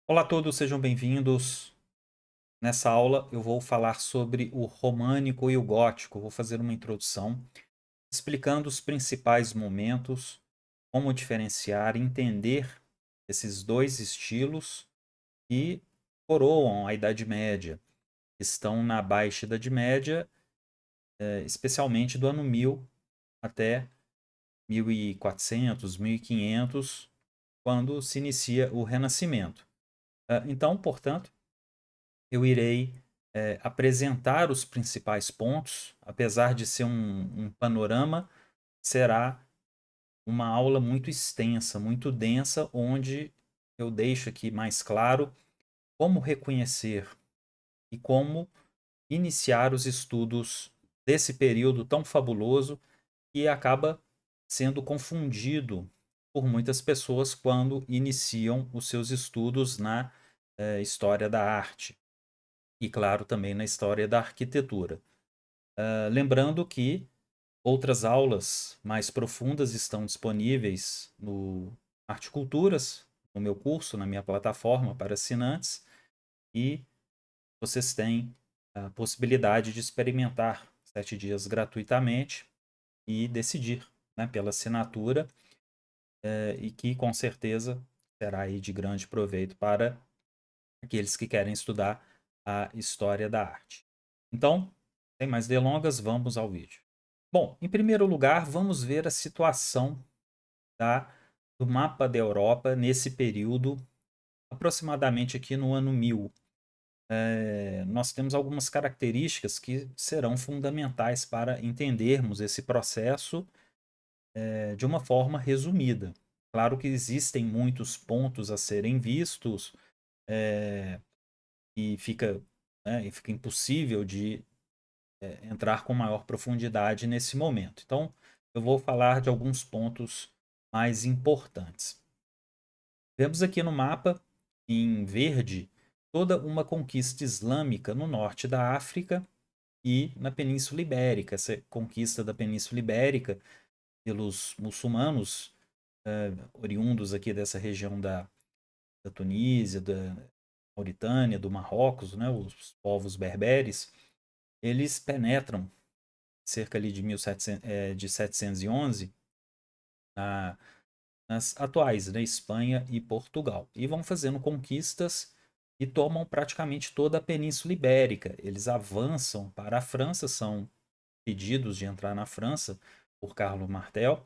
Olá a todos, sejam bem-vindos. Nessa aula eu vou falar sobre o românico e o gótico. Vou fazer uma introdução explicando os principais momentos, como diferenciar e entender esses dois estilos que coroam a Idade Média. Estão na Baixa Idade Média, especialmente do ano 1000 até 1400, 1500, quando se inicia o Renascimento. Então, portanto, eu irei apresentar os principais pontos, apesar de ser um panorama, será uma aula muito extensa, muito densa, onde eu deixo aqui mais claro como reconhecer e como iniciar os estudos desse período tão fabuloso que acaba sendo confundido por muitas pessoas quando iniciam os seus estudos na história da arte e, claro, também na história da arquitetura. Lembrando que outras aulas mais profundas estão disponíveis no Arte Culturas, no meu curso, na minha plataforma para assinantes, e vocês têm a possibilidade de experimentar 7 dias gratuitamente e decidir, né, pela assinatura, e que com certeza será aí de grande proveito para aqueles que querem estudar a história da arte. Então, sem mais delongas, vamos ao vídeo. Bom, em primeiro lugar, vamos ver a situação da, do mapa da Europa nesse período, aproximadamente aqui no ano 1000. Nós temos algumas características que serão fundamentais para entendermos esse processo de uma forma resumida. Claro que existem muitos pontos a serem vistos, é, e fica impossível de entrar com maior profundidade nesse momento. Então, eu vou falar de alguns pontos mais importantes. Vemos aqui no mapa, em verde, toda uma conquista islâmica no norte da África e na Península Ibérica. Essa conquista da Península Ibérica pelos muçulmanos, oriundos aqui dessa região da Tunísia, da Mauritânia, do Marrocos, né, os povos berberes, eles penetram cerca ali de 1700, de 711 na, nas atuais, né, Espanha e Portugal. E vão fazendo conquistas e tomam praticamente toda a Península Ibérica. Eles avançam para a França, são pedidos de entrar na França por Carlos Martel,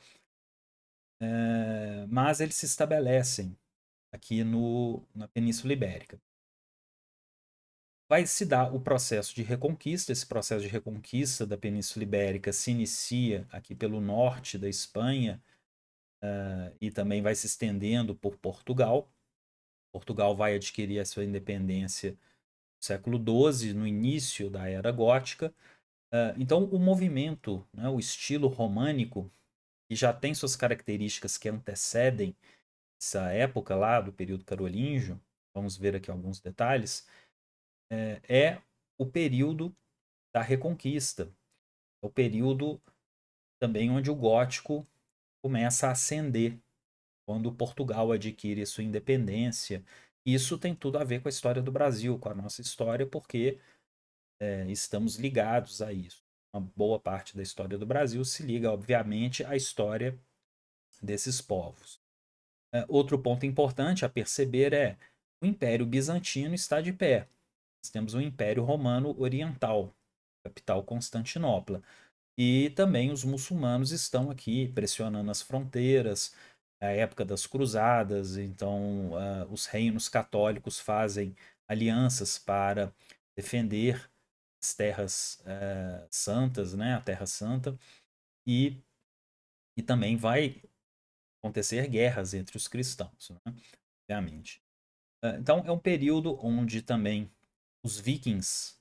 mas eles se estabelecem aqui na Península Ibérica. Vai se dar o processo de reconquista. Esse processo de reconquista da Península Ibérica se inicia aqui pelo norte da Espanha, e também vai se estendendo por Portugal. Portugal vai adquirir a sua independência no século XII, no início da Era Gótica. Então, o movimento, né, o estilo românico, que já tem suas características que antecedem essa época lá do período carolíngio, vamos ver aqui alguns detalhes, é o período da Reconquista. É o período também onde o gótico começa a ascender, quando Portugal adquire sua independência. Isso tem tudo a ver com a história do Brasil, com a nossa história, porque estamos ligados a isso. Uma boa parte da história do Brasil se liga, obviamente, à história desses povos. Outro ponto importante a perceber é o Império Bizantino está de pé. Nós temos o Império Romano Oriental, capital Constantinopla. E também os muçulmanos estão aqui pressionando as fronteiras, a época das cruzadas, então os reinos católicos fazem alianças para defender as terras santas, né, a Terra Santa, e, e também vai acontecer guerras entre os cristãos, né, obviamente. Então é um período onde também os vikings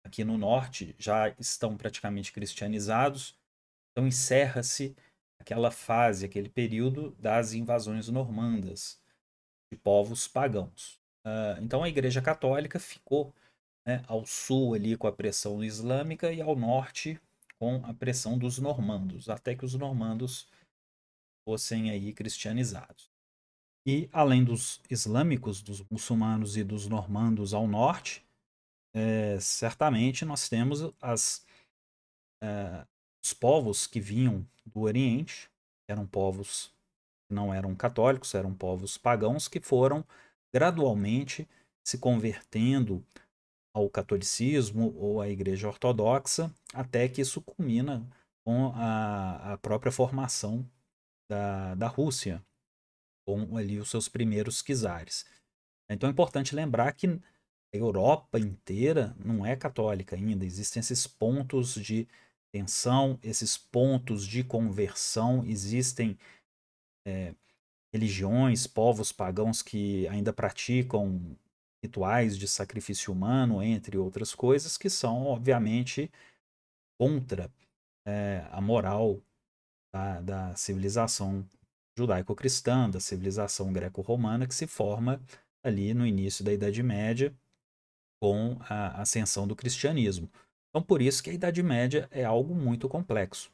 aqui no norte já estão praticamente cristianizados. Então encerra-se aquela fase, aquele período das invasões normandas de povos pagãos. Então a Igreja Católica ficou, né, ao sul ali com a pressão islâmica e ao norte com a pressão dos normandos, até que os normandos fossem aí cristianizados. E além dos islâmicos, dos muçulmanos e dos normandos ao norte, certamente nós temos os povos que vinham do Oriente, eram povos que não eram católicos, eram povos pagãos que foram gradualmente se convertendo ao catolicismo ou à Igreja Ortodoxa, até que isso culmina com a própria formação da Rússia, com ali os seus primeiros czares. Então é importante lembrar que a Europa inteira não é católica ainda, existem esses pontos de tensão, esses pontos de conversão, existem religiões, povos pagãos que ainda praticam rituais de sacrifício humano, entre outras coisas, que são, obviamente, contra a moral da civilização judaico-cristã, da civilização greco-romana, que se forma ali no início da Idade Média, com a ascensão do cristianismo. Então, por isso que a Idade Média é algo muito complexo.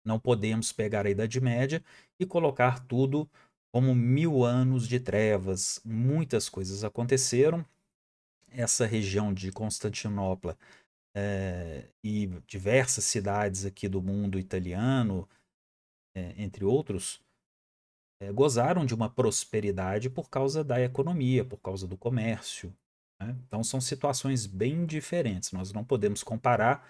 Não podemos pegar a Idade Média e colocar tudo como 1000 anos de trevas. Muitas coisas aconteceram. Essa região de Constantinopla e diversas cidades aqui do mundo italiano, entre outros, gozaram de uma prosperidade por causa da economia, por causa do comércio. Né? Então são situações bem diferentes. Nós não podemos comparar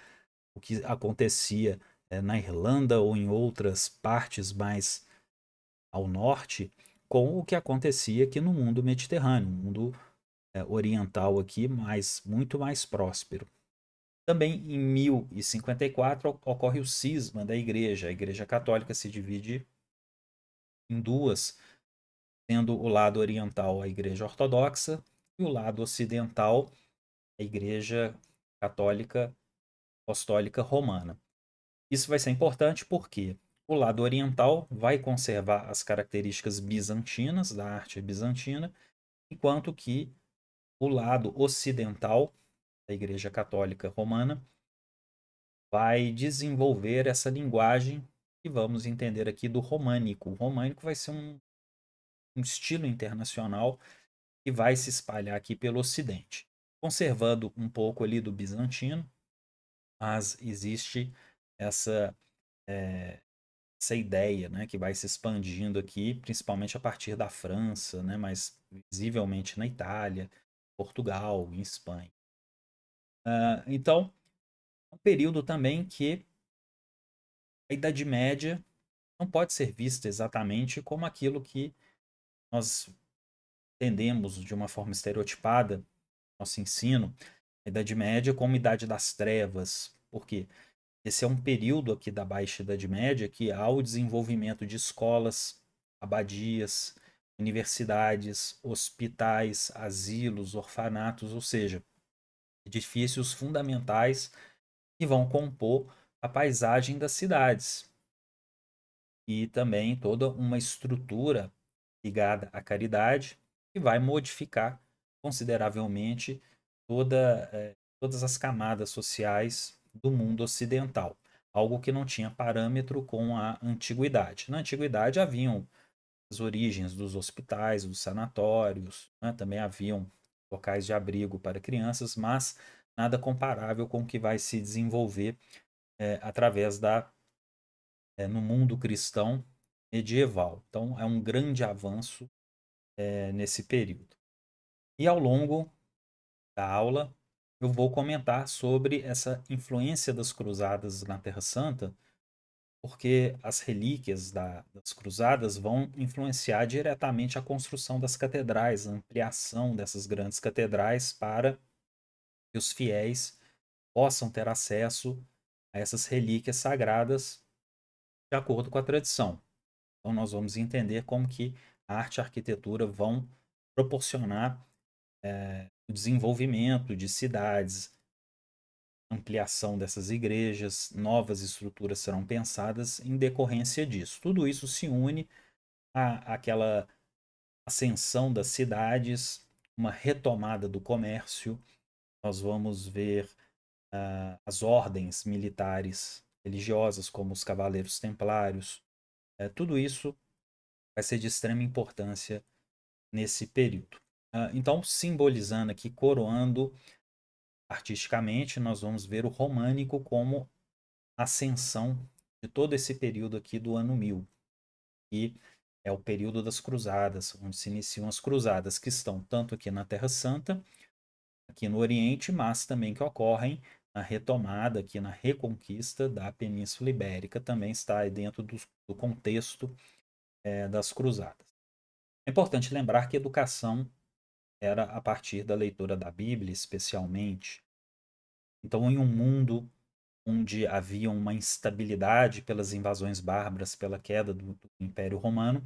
o que acontecia na Irlanda ou em outras partes mais ao norte com o que acontecia aqui no mundo mediterrâneo, um mundo oriental aqui, mas muito mais próspero. Também em 1054 ocorre o cisma da igreja. A igreja católica se divide em duas, sendo o lado oriental a igreja ortodoxa e o lado ocidental a igreja católica apostólica romana. Isso vai ser importante porque o lado oriental vai conservar as características bizantinas da arte bizantina, enquanto que o lado ocidental da Igreja Católica Romana vai desenvolver essa linguagem que vamos entender aqui do românico. O românico vai ser um estilo internacional que vai se espalhar aqui pelo Ocidente, conservando um pouco ali do bizantino, mas existe essa essa ideia, né, que vai se expandindo aqui, principalmente a partir da França, né, mas visivelmente na Itália, Portugal, em Espanha. Então, é um período também que a Idade Média não pode ser vista exatamente como aquilo que nós entendemos de uma forma estereotipada, nosso ensino, a Idade Média como Idade das Trevas. Por quê? Esse é um período aqui da Baixa Idade Média que há o desenvolvimento de escolas, abadias, universidades, hospitais, asilos, orfanatos, ou seja, edifícios fundamentais que vão compor a paisagem das cidades. E também toda uma estrutura ligada à caridade que vai modificar consideravelmente todas as camadas sociais do mundo ocidental, algo que não tinha parâmetro com a antiguidade. Na antiguidade haviam as origens dos hospitais, dos sanatórios, né? Também haviam locais de abrigo para crianças, mas nada comparável com o que vai se desenvolver através no mundo cristão medieval. Então é um grande avanço nesse período. E ao longo da aula eu vou comentar sobre essa influência das cruzadas na Terra Santa, porque as relíquias das cruzadas vão influenciar diretamente a construção das catedrais, a ampliação dessas grandes catedrais para que os fiéis possam ter acesso a essas relíquias sagradas de acordo com a tradição. Então nós vamos entender como que a arte e a arquitetura vão proporcionar o desenvolvimento de cidades, ampliação dessas igrejas, novas estruturas serão pensadas em decorrência disso. Tudo isso se une àquela ascensão das cidades, uma retomada do comércio. Nós vamos ver as ordens militares religiosas, como os cavaleiros templários. Tudo isso vai ser de extrema importância nesse período. Então, simbolizando aqui, coroando artisticamente, nós vamos ver o românico como ascensão de todo esse período aqui do ano 1000, que é o período das cruzadas, onde se iniciam as cruzadas, que estão tanto aqui na Terra Santa, aqui no Oriente, mas também que ocorrem na retomada, aqui na reconquista da Península Ibérica, também está aí dentro do contexto das cruzadas. É importante lembrar que educação era a partir da leitura da Bíblia, especialmente. Então, em um mundo onde havia uma instabilidade pelas invasões bárbaras, pela queda do Império Romano,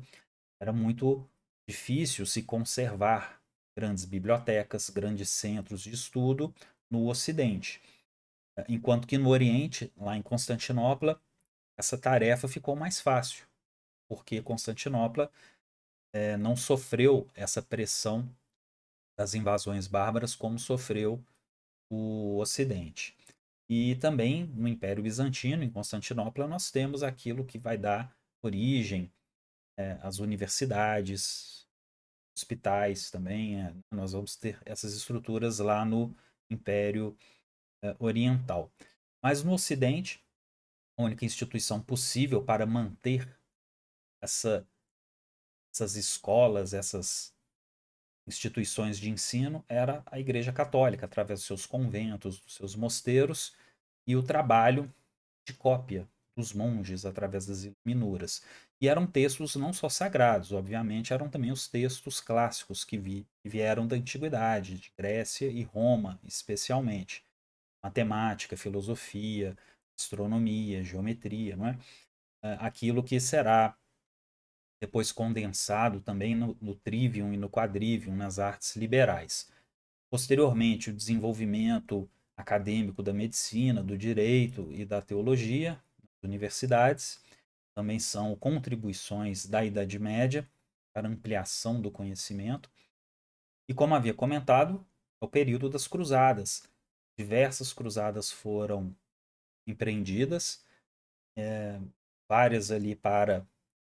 era muito difícil se conservar grandes bibliotecas, grandes centros de estudo no Ocidente. Enquanto que no Oriente, lá em Constantinopla, essa tarefa ficou mais fácil, porque Constantinopla não sofreu essa pressão das invasões bárbaras como sofreu o Ocidente. E também no Império Bizantino, em Constantinopla, nós temos aquilo que vai dar origem às universidades, hospitais também. Nós vamos ter essas estruturas lá no Império Oriental. Mas no Ocidente, a única instituição possível para manter essas escolas, essas instituições de ensino era a Igreja Católica, através dos seus conventos, dos seus mosteiros, e o trabalho de cópia dos monges através das iluminuras. E eram textos não só sagrados, obviamente, eram também os textos clássicos que vieram da antiguidade, de Grécia e Roma, especialmente. Matemática, filosofia, astronomia, geometria, não é? Aquilo que será depois condensado também no trivium e no quadrivium, nas artes liberais. Posteriormente, o desenvolvimento acadêmico da medicina, do direito e da teologia, nas universidades, também são contribuições da Idade Média para ampliação do conhecimento. E como havia comentado, é o período das cruzadas. Diversas cruzadas foram empreendidas, várias ali para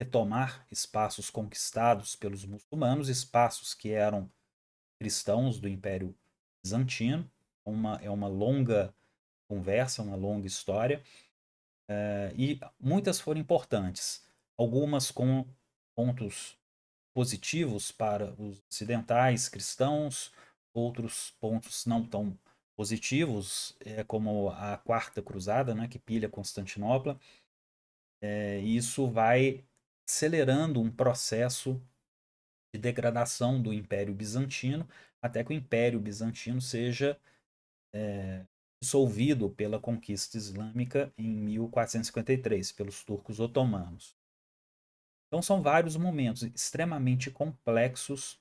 retomar espaços conquistados pelos muçulmanos, espaços que eram cristãos do Império Bizantino. É uma longa conversa, uma longa história, e muitas foram importantes. Algumas com pontos positivos para os ocidentais cristãos, outros pontos não tão positivos, como a Quarta Cruzada, né, que pilha Constantinopla. E isso vai acelerando um processo de degradação do Império Bizantino, até que o Império Bizantino seja dissolvido pela conquista islâmica em 1453, pelos turcos otomanos. Então são vários momentos extremamente complexos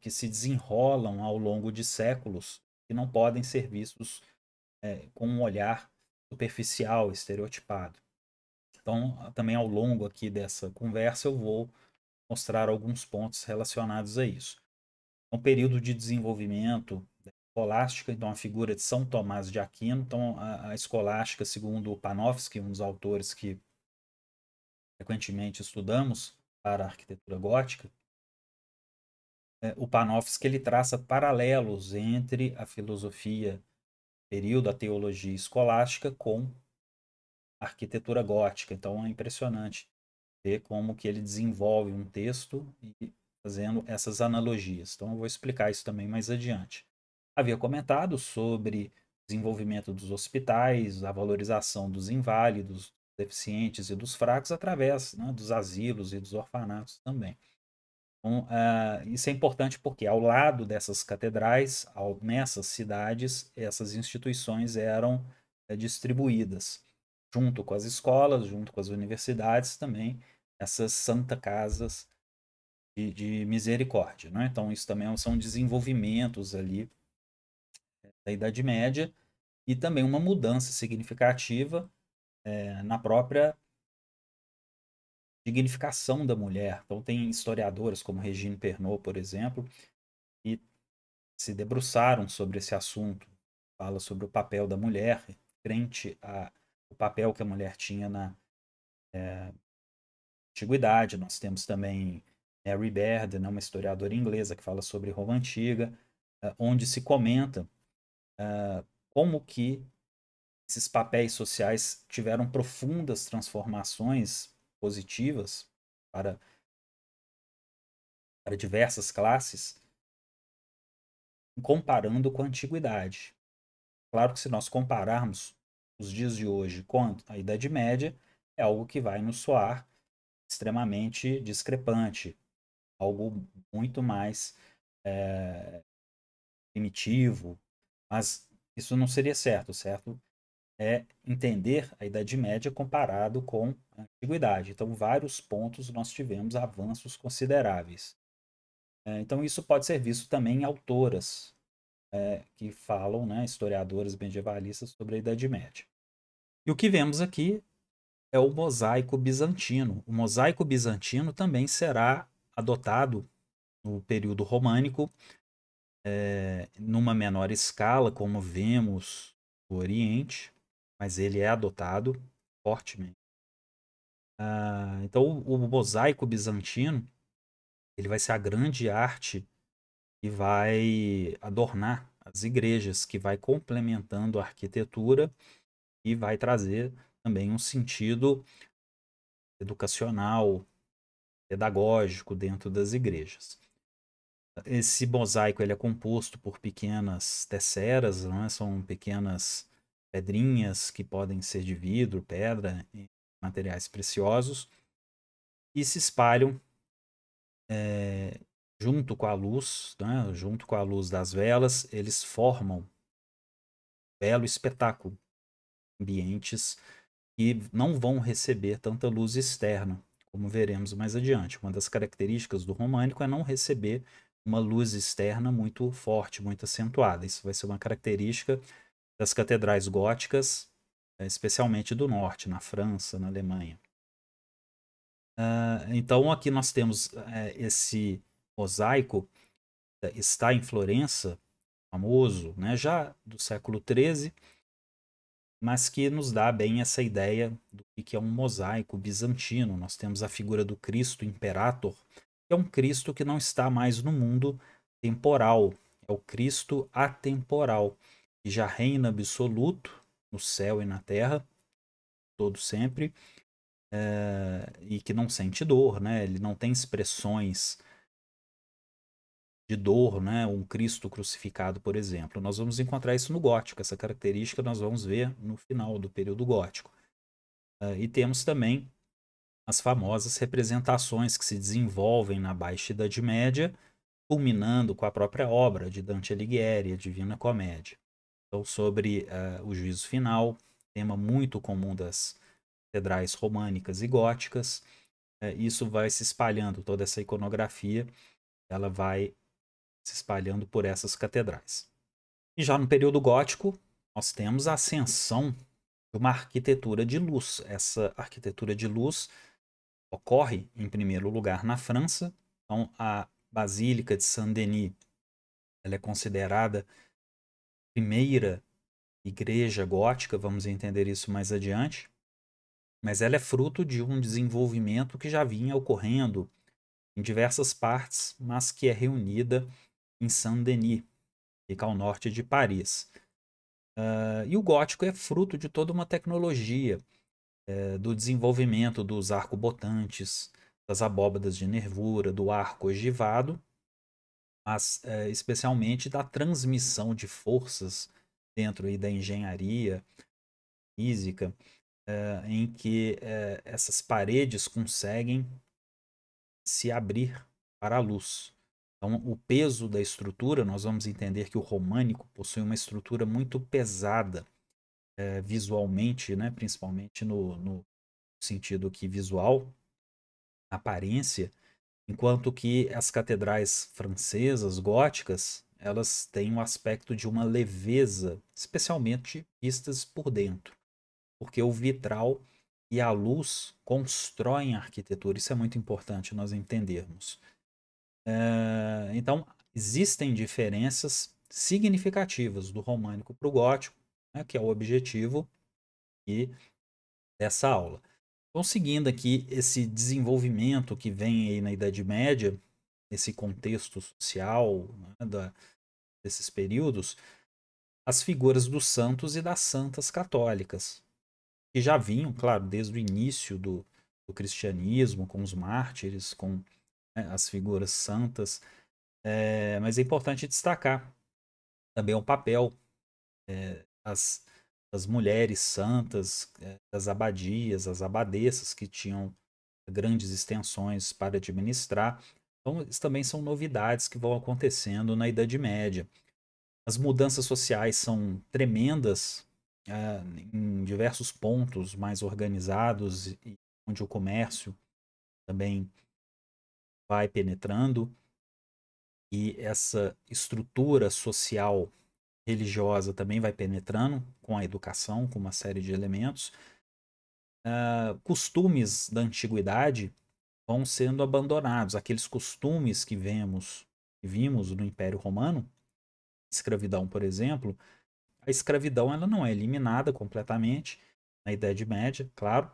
que se desenrolam ao longo de séculos e não podem ser vistos com um olhar superficial, estereotipado. Então, também ao longo aqui dessa conversa, eu vou mostrar alguns pontos relacionados a isso. É um período de desenvolvimento da escolástica, então a figura de São Tomás de Aquino. Então, a escolástica, segundo o Panofsky, um dos autores que frequentemente estudamos para a arquitetura gótica, o Panofsky ele traça paralelos entre a filosofia, período, a teologia escolástica com a arquitetura gótica. Então é impressionante ver como que ele desenvolve um texto e fazendo essas analogias. Então eu vou explicar isso também mais adiante. Havia comentado sobre o desenvolvimento dos hospitais, a valorização dos inválidos, dos deficientes e dos fracos através, né, dos asilos e dos orfanatos também. Então, isso é importante porque ao lado dessas catedrais, nessas cidades, essas instituições eram distribuídas, junto com as escolas, junto com as universidades também, essas santa casas de misericórdia. Né? Então, isso também são desenvolvimentos ali da Idade Média e também uma mudança significativa na própria dignificação da mulher. Então, tem historiadoras como Regine Pernod, por exemplo, que se debruçaram sobre esse assunto. Fala sobre o papel da mulher frente ao papel que a mulher tinha na antiguidade. Nós temos também Mary Baird, né, uma historiadora inglesa que fala sobre Roma Antiga, onde se comenta como que esses papéis sociais tiveram profundas transformações positivas para, para diversas classes, comparando com a antiguidade. Claro que se nós compararmos os dias de hoje com a Idade Média, é algo que vai nos soar extremamente discrepante, algo muito mais primitivo, mas isso não seria certo, certo? É entender a Idade Média comparado com a Antiguidade. Então, vários pontos nós tivemos avanços consideráveis. Então, isso pode ser visto também em autoras que falam, né, historiadoras medievalistas, sobre a Idade Média. E o que vemos aqui é o mosaico bizantino. O mosaico bizantino também será adotado no período românico, numa menor escala, como vemos no Oriente, mas ele é adotado fortemente. Então, o mosaico bizantino ele vai ser a grande arte que vai adornar as igrejas, que vai complementando a arquitetura e vai trazer também um sentido educacional, pedagógico dentro das igrejas. Esse mosaico ele é composto por pequenas tesseras, não é? São pequenas pedrinhas que podem ser de vidro, pedra, e materiais preciosos, e se espalham junto com a luz, né? Junto com a luz das velas, eles formam um belo espetáculo, ambientes que não vão receber tanta luz externa, como veremos mais adiante. Uma das características do românico é não receber uma luz externa muito forte, muito acentuada. Isso vai ser uma característica das catedrais góticas, especialmente do norte, na França, na Alemanha. Então aqui nós temos esse mosaico, está em Florença, famoso, né, já do século XIII, mas que nos dá bem essa ideia do que é um mosaico bizantino. Nós temos a figura do Cristo Imperator, que é um Cristo que não está mais no mundo temporal, é o Cristo atemporal, que já reina absoluto no céu e na terra, todo sempre, e que não sente dor, né? Ele não tem expressões de dor, né? Um Cristo crucificado, por exemplo. Nós vamos encontrar isso no gótico, essa característica nós vamos ver no final do período gótico. E temos também as famosas representações que se desenvolvem na Baixa Idade Média, culminando com a própria obra de Dante Alighieri, a Divina Comédia. Então, sobre o juízo final, tema muito comum das catedrais românicas e góticas, isso vai se espalhando, toda essa iconografia, ela vai se espalhando por essas catedrais. E já no período gótico, nós temos a ascensão de uma arquitetura de luz. Essa arquitetura de luz ocorre, em primeiro lugar, na França. Então, a Basílica de Saint-Denis ela é considerada a primeira igreja gótica, vamos entender isso mais adiante, mas ela é fruto de um desenvolvimento que já vinha ocorrendo em diversas partes, mas que é reunida em Saint-Denis, fica ao norte de Paris. E o gótico é fruto de toda uma tecnologia, do desenvolvimento dos arcobotantes, das abóbadas de nervura, do arco ogivado, mas especialmente da transmissão de forças dentro aí da engenharia física, em que essas paredes conseguem se abrir para a luz. Então, o peso da estrutura, nós vamos entender que o românico possui uma estrutura muito pesada visualmente, né, principalmente no sentido aqui visual, aparência, enquanto que as catedrais francesas, góticas, elas têm o aspecto de uma leveza, especialmente vistas por dentro, porque o vitral e a luz constroem a arquitetura. Isso é muito importante nós entendermos. Então, existem diferenças significativas do românico para o gótico, né, que é o objetivo e dessa aula. Então, seguindo aqui esse desenvolvimento que vem aí na Idade Média, esse contexto social, né, desses períodos, as figuras dos santos e das santas católicas, que já vinham, claro, desde o início do cristianismo, com os mártires, com, né, as figuras santas, mas é importante destacar também o papel das, das mulheres santas, das abadias, as abadesas que tinham grandes extensões para administrar. Então, isso também são novidades que vão acontecendo na Idade Média. As mudanças sociais são tremendas, em diversos pontos mais organizados, e onde o comércio também vai penetrando, e essa estrutura social religiosa também vai penetrando com a educação, com uma série de elementos. Costumes da antiguidade vão sendo abandonados. Aqueles costumes que vimos no Império Romano, escravidão, por exemplo, a escravidão ela não é eliminada completamente na Idade Média, claro.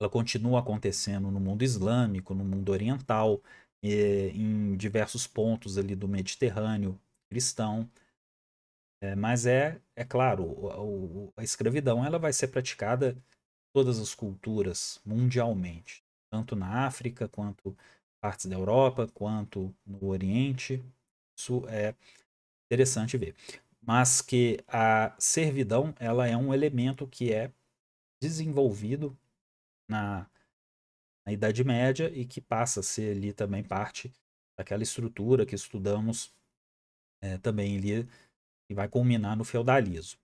Ela continua acontecendo no mundo islâmico, no mundo oriental, em diversos pontos ali do Mediterrâneo cristão. Mas é claro, a escravidão ela vai ser praticada em todas as culturas mundialmente, tanto na África, quanto partes da Europa, quanto no Oriente. Isso é interessante ver. Mas que a servidão ela é um elemento que é desenvolvido na, na Idade Média e que passa a ser ali também parte daquela estrutura que estudamos também ali e vai culminar no feudalismo.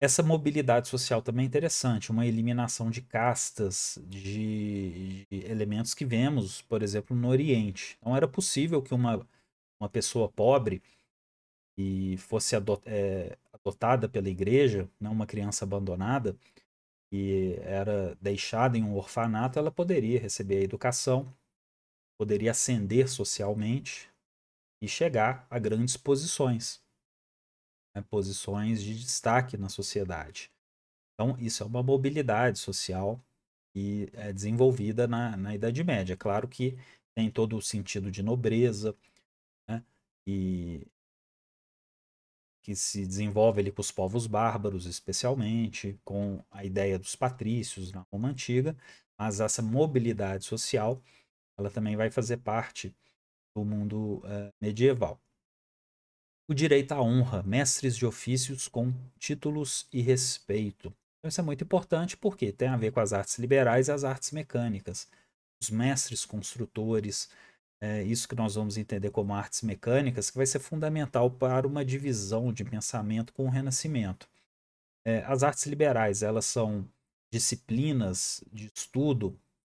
Essa mobilidade social também é interessante, uma eliminação de castas, de elementos que vemos, por exemplo, no Oriente. Não era possível que uma pessoa pobre e fosse adotada pela igreja, né, uma criança abandonada, e era deixada em um orfanato, ela poderia receber a educação, poderia ascender socialmente e chegar a grandes posições, né, posições de destaque na sociedade. Então, isso é uma mobilidade social e é desenvolvida na Idade Média. Claro que tem todo o sentido de nobreza, né, e que se desenvolve ali com os povos bárbaros, especialmente, com a ideia dos patrícios na Roma Antiga, mas essa mobilidade social, ela também vai fazer parte do mundo medieval. O direito à honra, mestres de ofícios com títulos e respeito. Então, isso é muito importante porque tem a ver com as artes liberais e as artes mecânicas. Os mestres construtores, isso que nós vamos entender como artes mecânicas, que vai ser fundamental para uma divisão de pensamento com o Renascimento. As artes liberais, elas são disciplinas de estudo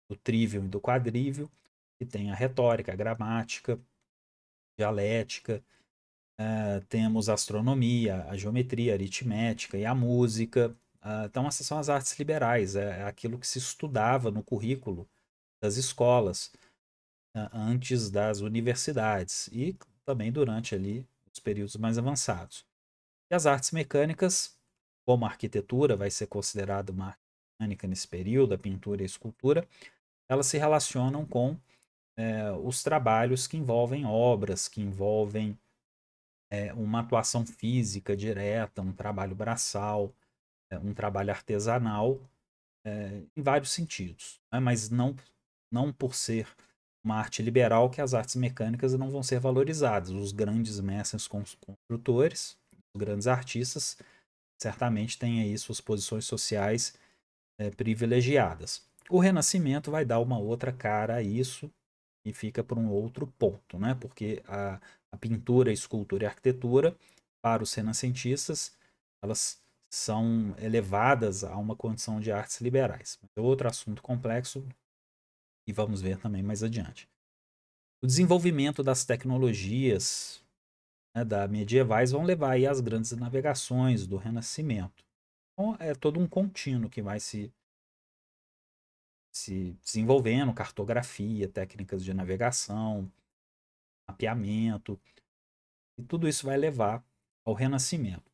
do trivium e do quadrivium, que tem a retórica, a gramática, dialética, temos a astronomia, a geometria, a aritmética e a música. Então, essas são as artes liberais, é aquilo que se estudava no currículo das escolas antes das universidades e também durante ali os períodos mais avançados. E as artes mecânicas, como a arquitetura vai ser considerada uma arte mecânica nesse período, a pintura e a escultura, elas se relacionam com os trabalhos que envolvem obras, que envolvem uma atuação física direta, um trabalho braçal, um trabalho artesanal, em vários sentidos, né? Mas não por ser uma arte liberal que as artes mecânicas não vão ser valorizadas. Os grandes mestres construtores, os grandes artistas, certamente têm aí suas posições sociais privilegiadas. O Renascimento vai dar uma outra cara a isso e fica por um outro ponto, né? Porque a pintura, a escultura e a arquitetura, para os renascentistas, elas são elevadas a uma condição de artes liberais. É outro assunto complexo e vamos ver também mais adiante. O desenvolvimento das tecnologias, né, da medievais vão levar aí às grandes navegações do Renascimento. Então, é todo um contínuo que vai se desenvolvendo, cartografia, técnicas de navegação, mapeamento, e tudo isso vai levar ao Renascimento.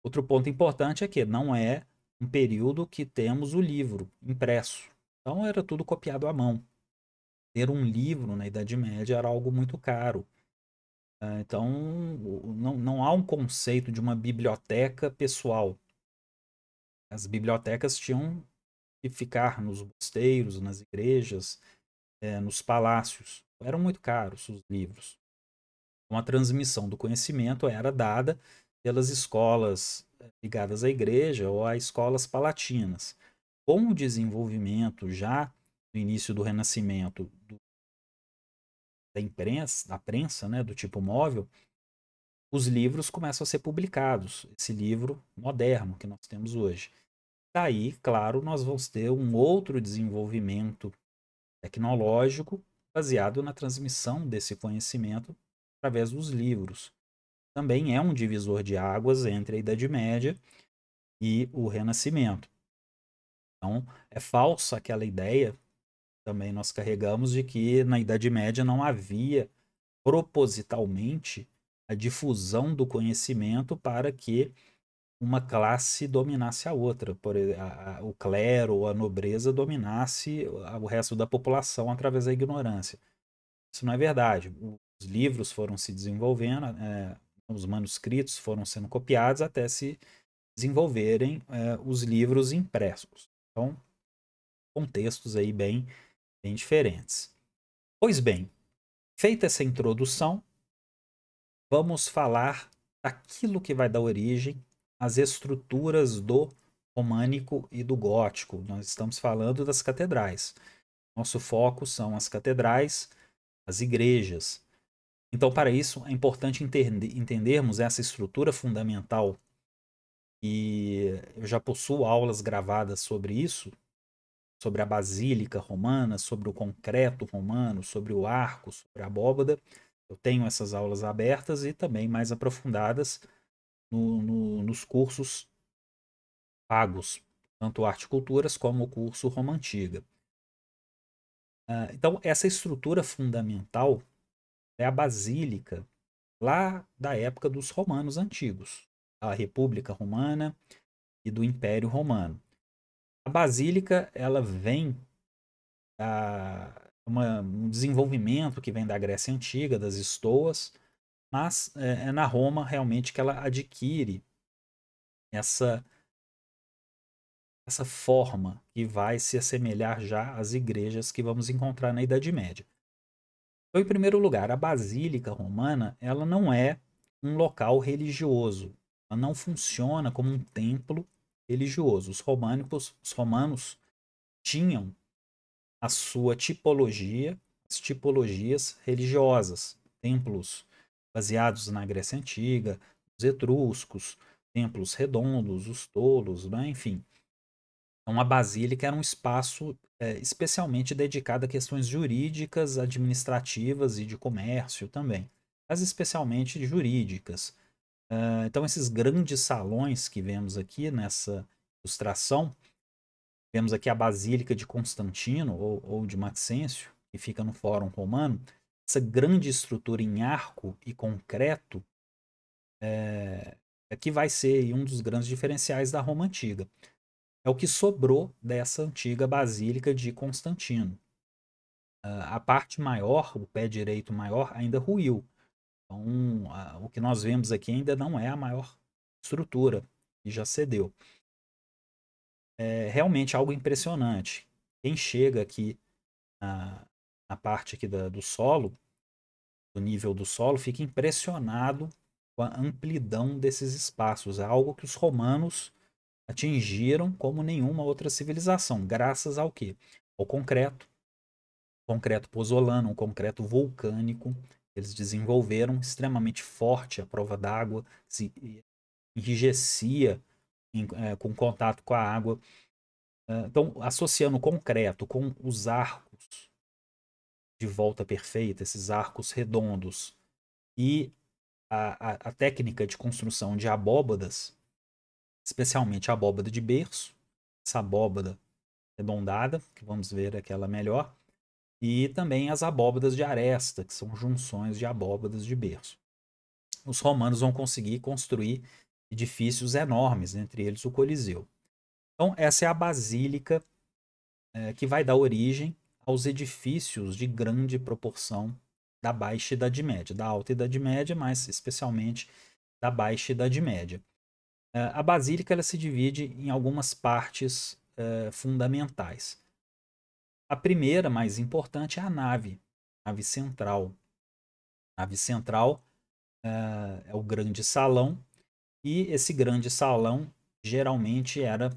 Outro ponto importante é que não é um período que temos o livro impresso. Então era tudo copiado à mão. Ter um livro na Idade Média era algo muito caro. Então não há um conceito de uma biblioteca pessoal. As bibliotecas tinham que ficar nos mosteiros, nas igrejas, nos palácios. Eram muito caros os livros. Então, a transmissão do conhecimento era dada pelas escolas ligadas à igreja ou a escolas palatinas. Com o desenvolvimento já no início do Renascimento da prensa, né, do tipo móvel, os livros começam a ser publicados. Esse livro moderno que nós temos hoje. Daí, claro, nós vamos ter um outro desenvolvimento tecnológico baseado na transmissão desse conhecimento através dos livros. Também é um divisor de águas entre a Idade Média e o Renascimento. Então, é falsa aquela ideia, também nós carregamos, de que na Idade Média não havia propositalmente a difusão do conhecimento para que uma classe dominasse a outra, o clero ou a nobreza dominasse o resto da população através da ignorância. Isso não é verdade. Os livros foram se desenvolvendo, os manuscritos foram sendo copiados até se desenvolverem os livros impressos. Então, contextos aí bem diferentes. Pois bem, feita essa introdução, vamos falar daquilo que vai dar origem às estruturas do românico e do gótico. Nós estamos falando das catedrais. Nosso foco são as catedrais, as igrejas. Então, para isso, é importante entendermos essa estrutura fundamental, e eu já possuo aulas gravadas sobre isso, sobre a basílica romana, sobre o concreto romano, sobre o arco, sobre a abóbada. Eu tenho essas aulas abertas e também mais aprofundadas nos cursos pagos, tanto Arte e Culturas como o curso Roma Antiga. Então, essa estrutura fundamental é a basílica lá da época dos romanos antigos, a República Romana e do Império Romano. A basílica, ela vem um desenvolvimento que vem da Grécia Antiga, das estoas, mas é na Roma realmente que ela adquire essa forma que vai se assemelhar já às igrejas que vamos encontrar na Idade Média. Então, em primeiro lugar, a Basílica Romana, ela não é um local religioso. Ela não funciona como um templo religioso. Os romanos tinham a sua tipologia, as tipologias religiosas. Templos baseados na Grécia Antiga, os etruscos, templos redondos, os tolos, né? Enfim. Então, a basílica era um espaço especialmente dedicado a questões jurídicas, administrativas e de comércio também, mas especialmente jurídicas. Então, esses grandes salões que vemos aqui nessa ilustração, vemos aqui a Basílica de Constantino ou de Maxêncio, que fica no Fórum Romano. Essa grande estrutura em arco e concreto que vai ser um dos grandes diferenciais da Roma Antiga. É o que sobrou dessa antiga Basílica de Constantino. A parte maior, o pé direito maior, ainda ruiu. Então, o que nós vemos aqui ainda não é a maior estrutura, e já cedeu. É realmente algo impressionante. Quem chega aqui na parte aqui do solo, do nível do solo, fica impressionado com a amplidão desses espaços. É algo que os romanos atingiram como nenhuma outra civilização, graças ao quê? Ao concreto pozzolano, um concreto vulcânico. Eles desenvolveram extremamente forte à prova d'água, se enrijecia com contato com a água. Então, associando o concreto com os arcos de volta perfeita, esses arcos redondos, e a técnica de construção de abóbadas, especialmente a abóbada de berço, essa abóbada arredondada, que vamos ver aquela melhor, e também as abóbadas de aresta, que são junções de abóbadas de berço. Os romanos vão conseguir construir edifícios enormes, entre eles o Coliseu. Então, essa é a basílica que vai dar origem aos edifícios de grande proporção da Baixa Idade Média, da Alta Idade Média, mas especialmente da Baixa Idade Média. A basílica ela se divide em algumas partes fundamentais. A primeira, mais importante, é a nave central. A nave central é o grande salão, e esse grande salão geralmente era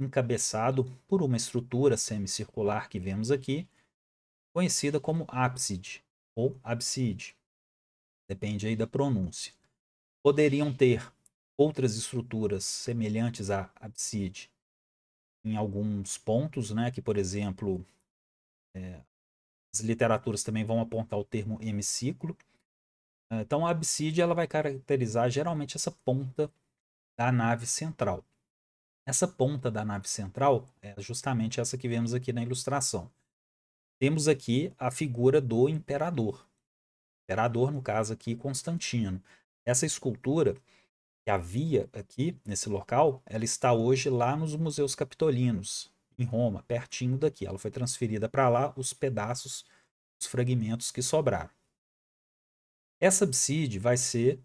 encabeçado por uma estrutura semicircular que vemos aqui, conhecida como ábside ou abside, depende aí da pronúncia. Poderiam ter outras estruturas semelhantes à abside em alguns pontos, né, que, por exemplo, as literaturas também vão apontar o termo hemiciclo. Então, a abside ela vai caracterizar geralmente essa ponta da nave central. Essa ponta da nave central é justamente essa que vemos aqui na ilustração. Temos aqui a figura do imperador. Imperador, no caso aqui, Constantino. Essa escultura que havia aqui nesse local, ela está hoje lá nos Museus Capitolinos, em Roma, pertinho daqui. Ela foi transferida para lá, os pedaços, os fragmentos que sobraram. Essa abside vai ser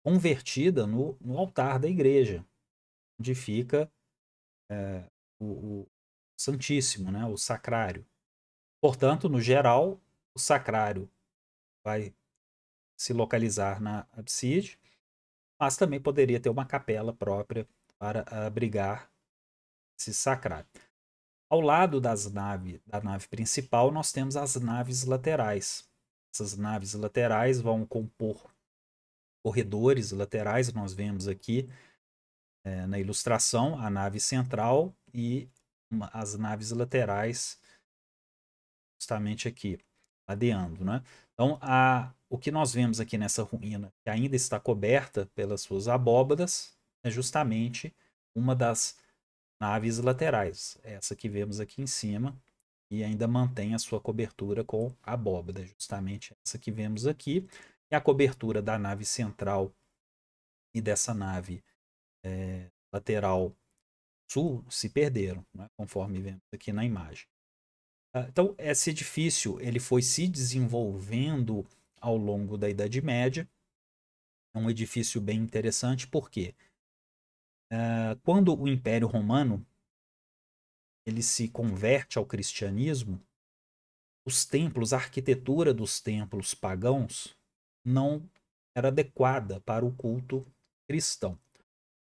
convertida no altar da igreja, onde fica o Santíssimo, né, o sacrário. Portanto, no geral, o sacrário vai se localizar na abside, mas também poderia ter uma capela própria para abrigar esse sacrário. Ao lado da nave principal, nós temos as naves laterais. Essas naves laterais vão compor corredores laterais, nós vemos aqui na ilustração a nave central e as naves laterais justamente aqui, ladeando, né? Então, o que nós vemos aqui nessa ruína, que ainda está coberta pelas suas abóbadas, é justamente uma das naves laterais, essa que vemos aqui em cima, e ainda mantém a sua cobertura com abóbada, justamente essa que vemos aqui, e a cobertura da nave central e dessa nave lateral sul se perderam, né, conforme vemos aqui na imagem. Então, esse edifício ele foi se desenvolvendo ao longo da Idade Média. É um edifício bem interessante, porque quando o Império Romano ele se converte ao cristianismo, os templos, a arquitetura dos templos pagãos não era adequada para o culto cristão.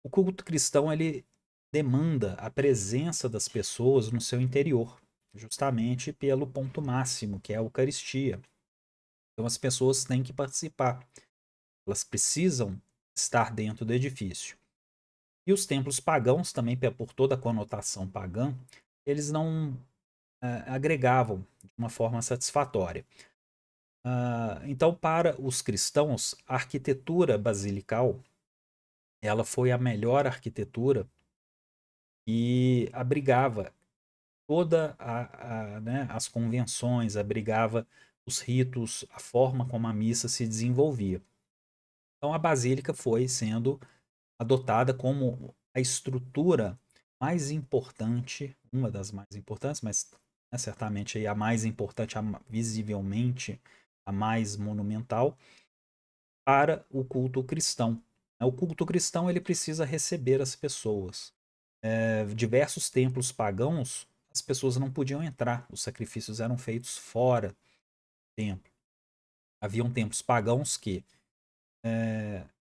O culto cristão ele demanda a presença das pessoas no seu interior, justamente pelo ponto máximo, que é a Eucaristia. Então as pessoas têm que participar, elas precisam estar dentro do edifício. E os templos pagãos, também por toda a conotação pagã, eles não agregavam de uma forma satisfatória. Então, para os cristãos, a arquitetura basilical ela foi a melhor arquitetura e abrigava toda né, as convenções, abrigava os ritos, a forma como a missa se desenvolvia. Então, a basílica foi sendo adotada como a estrutura mais importante, uma das mais importantes, mas certamente aí a mais importante, visivelmente a mais monumental, para o culto cristão. O culto cristão ele precisa receber as pessoas. Diversos templos pagãos, as pessoas não podiam entrar, os sacrifícios eram feitos fora do templo. Haviam templos pagãos que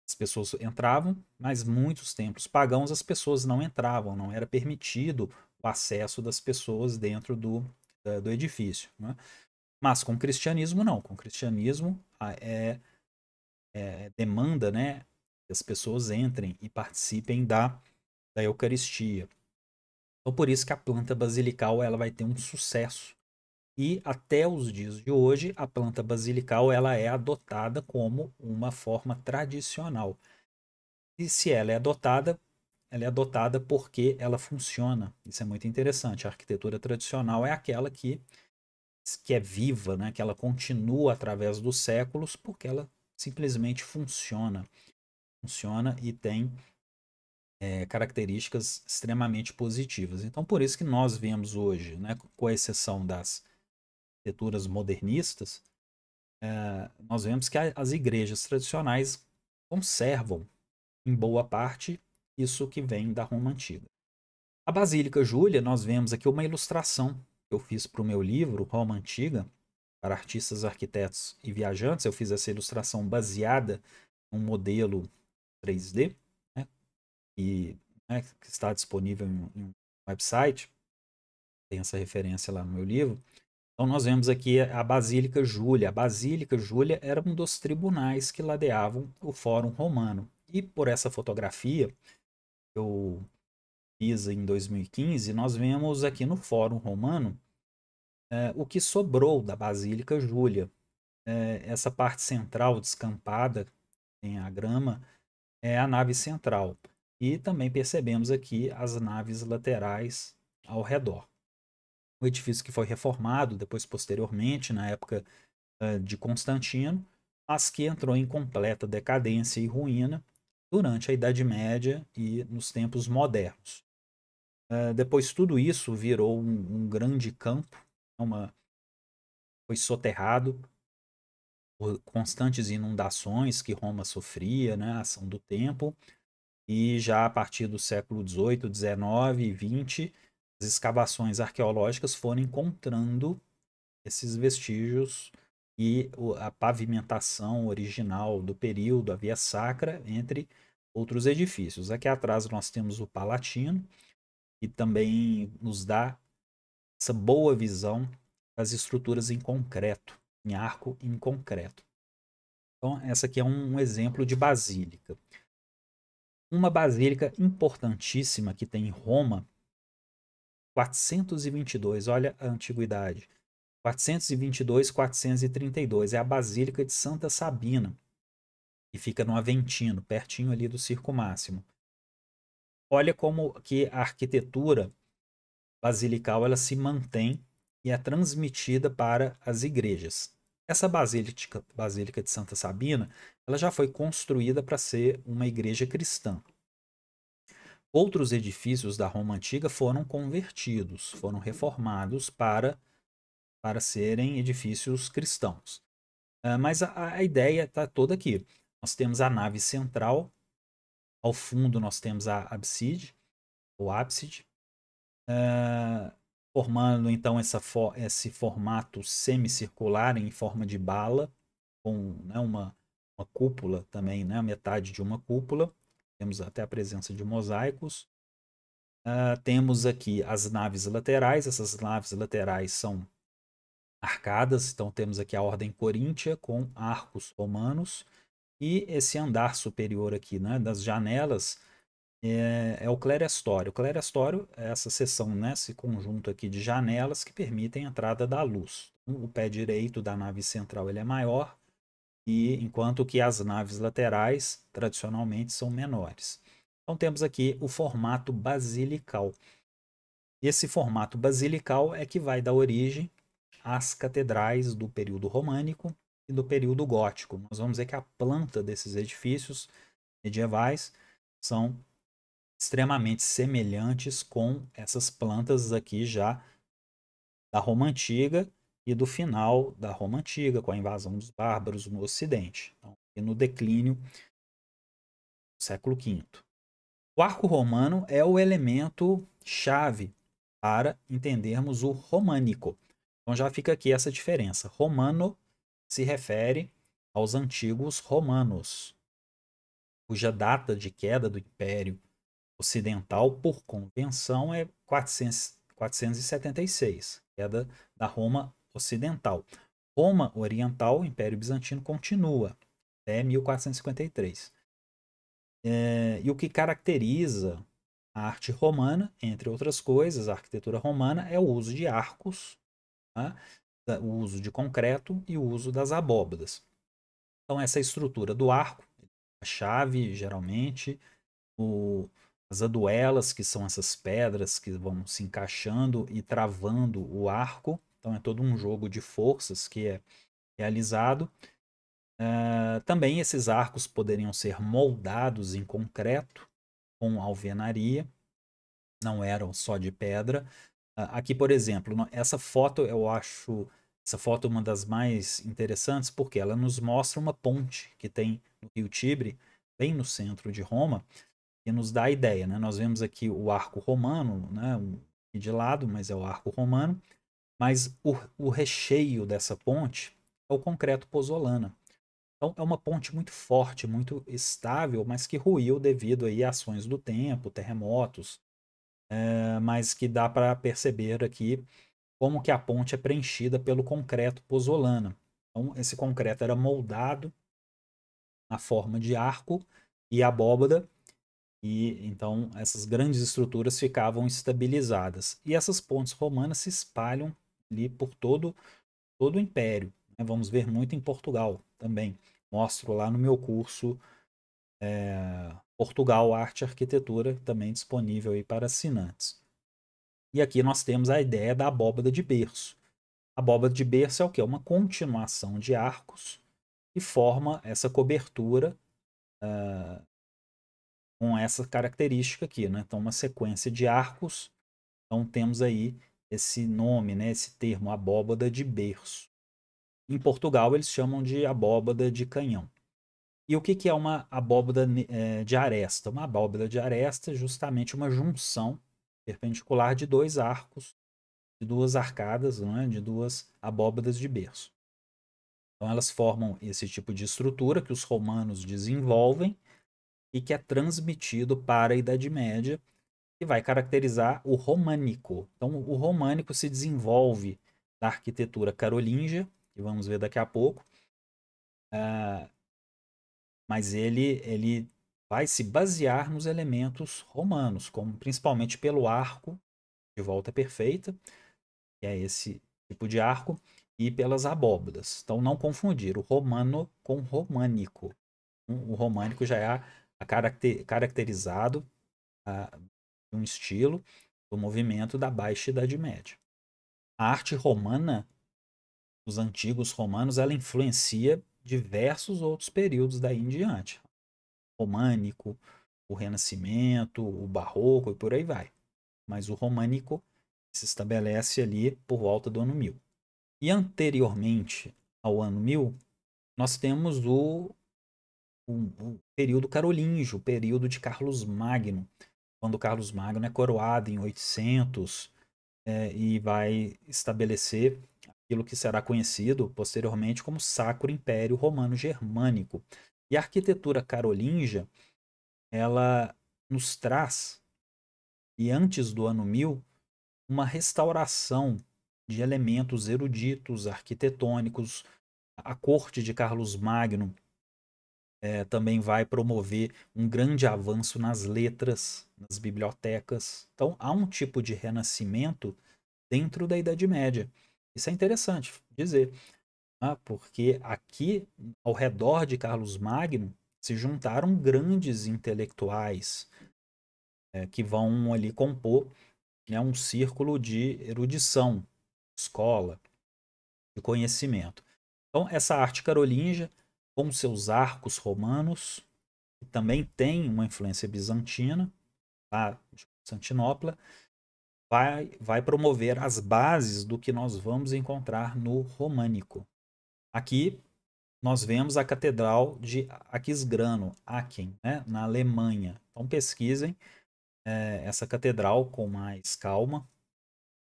as pessoas entravam, mas muitos templos pagãos as pessoas não entravam, não era permitido o acesso das pessoas dentro do edifício. Né? Mas com o cristianismo, não. Com o cristianismo, demanda, né, que as pessoas entrem e participem da Eucaristia. Então, por isso que a planta basilical ela vai ter um sucesso. E até os dias de hoje, a planta basilical ela é adotada como uma forma tradicional. E se ela é adotada porque ela funciona. Isso é muito interessante. A arquitetura tradicional é aquela que é viva, né? Que ela continua através dos séculos porque ela simplesmente funciona. Funciona e tem características extremamente positivas. Então, por isso que nós vemos hoje, né, com exceção das arquiteturas modernistas, nós vemos que as igrejas tradicionais conservam, em boa parte, isso que vem da Roma Antiga. A Basílica Júlia, nós vemos aqui uma ilustração que eu fiz para o meu livro, Roma Antiga, para artistas, arquitetos e viajantes. Eu fiz essa ilustração baseada em um modelo 3D, né, e, né, que está disponível em um website. Tem essa referência lá no meu livro. Então nós vemos aqui a Basílica Júlia. A Basílica Júlia era um dos tribunais que ladeavam o Fórum Romano. E por essa fotografia que eu fiz em 2015, nós vemos aqui no Fórum Romano o que sobrou da Basílica Júlia. Essa parte central descampada em a grama é a nave central. E também percebemos aqui as naves laterais ao redor. O edifício que foi reformado depois posteriormente, na época de Constantino, mas que entrou em completa decadência e ruína durante a Idade Média e nos tempos modernos. Depois tudo isso virou um grande campo, foi soterrado por constantes inundações que Roma sofria, né, a ação do tempo, e já a partir do século XVIII, XIX e XX, as escavações arqueológicas foram encontrando esses vestígios e a pavimentação original do período, a Via Sacra, entre outros edifícios. Aqui atrás nós temos o Palatino, que também nos dá essa boa visão das estruturas em concreto, em arco em concreto. Então, essa aqui é um exemplo de basílica. Uma basílica importantíssima que tem em Roma, 422, olha a antiguidade. 422, 432, é a Basílica de Santa Sabina, que fica no Aventino, pertinho ali do Circo Máximo. Olha como que a arquitetura basilical ela se mantém e é transmitida para as igrejas. Essa Basílica de Santa Sabina, ela já foi construída para ser uma igreja cristã. Outros edifícios da Roma Antiga foram convertidos, foram reformados para serem edifícios cristãos. Mas a ideia está toda aqui. Nós temos a nave central, ao fundo nós temos a abside, o ábside, formando então esse formato semicircular em forma de bala, com, né, uma cúpula também, né, metade de uma cúpula. Temos até a presença de mosaicos. Temos aqui as naves laterais. Essas naves laterais são arcadas, então temos aqui a ordem coríntia com arcos romanos. E esse andar superior aqui, né, das janelas, é o clerestório. O clerestório é essa seção, né, esse conjunto aqui de janelas que permitem a entrada da luz. O pé direito da nave central ele é maior, e enquanto que as naves laterais, tradicionalmente, são menores. Então temos aqui o formato basilical. Esse formato basilical é que vai dar origem às catedrais do período românico e do período gótico. Nós vamos ver que a planta desses edifícios medievais são extremamente semelhantes com essas plantas aqui já da Roma Antiga e do final da Roma Antiga, com a invasão dos bárbaros no Ocidente, então, e no declínio do século V. O arco romano é o elemento chave para entendermos o românico. Então já fica aqui essa diferença. Romano se refere aos antigos romanos, cuja data de queda do Império Ocidental, por convenção, é 476, queda da Roma Ocidental. Roma Oriental, Império Bizantino, continua até 1453. E o que caracteriza a arte romana, entre outras coisas, a arquitetura romana, é o uso de arcos, né? O uso de concreto e o uso das abóbadas. Então, essa estrutura do arco, a chave, geralmente, as aduelas, que são essas pedras que vão se encaixando e travando o arco. Então, é todo um jogo de forças que é realizado. Também esses arcos poderiam ser moldados em concreto, com alvenaria, não eram só de pedra. Aqui, por exemplo, essa foto eu acho, essa foto é uma das mais interessantes porque ela nos mostra uma ponte que tem no Rio Tibre, bem no centro de Roma, e nos dá a ideia, né? Nós vemos aqui o arco romano, né? Aqui de lado, mas é o arco romano, mas o recheio dessa ponte é o concreto pozzolana. Então é uma ponte muito forte, muito estável, mas que ruiu devido aí a ações do tempo, terremotos, mas que dá para perceber aqui como que a ponte é preenchida pelo concreto pozzolana. Então esse concreto era moldado na forma de arco e abóbada, e então essas grandes estruturas ficavam estabilizadas. E essas pontes romanas se espalham ali por todo o império, né? Vamos ver muito em Portugal também. Mostro lá no meu curso Portugal, Arte e Arquitetura, também disponível aí para assinantes. E aqui nós temos a ideia da abóbada de berço. A abóbada de berço é o que? Uma continuação de arcos que forma essa cobertura com essa característica aqui, né? Então, uma sequência de arcos. Então, temos aí esse nome, né? Esse termo, abóbada de berço. Em Portugal, eles chamam de abóbada de canhão. E o que, que é uma abóbada de aresta? Uma abóbada de aresta é justamente uma junção perpendicular de dois arcos, de duas arcadas, né? De duas abóbadas de berço. Então, elas formam esse tipo de estrutura que os romanos desenvolvem e que é transmitido para a Idade Média, que vai caracterizar o românico. Então, o românico se desenvolve da arquitetura carolíngia, que vamos ver daqui a pouco, mas ele vai se basear nos elementos romanos, como principalmente pelo arco de volta perfeita, que é esse tipo de arco, e pelas abóbadas. Então, não confundir o romano com o românico. O românico já é caracterizado um estilo do movimento da Baixa Idade Média. A arte romana, os antigos romanos, ela influencia diversos outros períodos daí em diante. O românico, o Renascimento, o Barroco e por aí vai. Mas o românico se estabelece ali por volta do ano 1000. E anteriormente ao ano 1000, nós temos o período carolíngio, o período de Carlos Magno, quando Carlos Magno é coroado em 800 e vai estabelecer aquilo que será conhecido posteriormente como Sacro Império Romano Germânico. E a arquitetura carolíngia, ela nos traz, e antes do ano 1000, uma restauração de elementos eruditos, arquitetônicos. A corte de Carlos Magno também vai promover um grande avanço nas letras, nas bibliotecas. Então, há um tipo de renascimento dentro da Idade Média. Isso é interessante dizer, porque aqui, ao redor de Carlos Magno, se juntaram grandes intelectuais que vão ali compor, né, um círculo de erudição, escola, de conhecimento. Então, essa arte carolíngia, com seus arcos romanos, que também tem uma influência bizantina, tá, de Constantinopla, vai promover as bases do que nós vamos encontrar no românico. Aqui nós vemos a Catedral de Aquisgrano, Aachen, né, na Alemanha. Então pesquisem essa catedral com mais calma,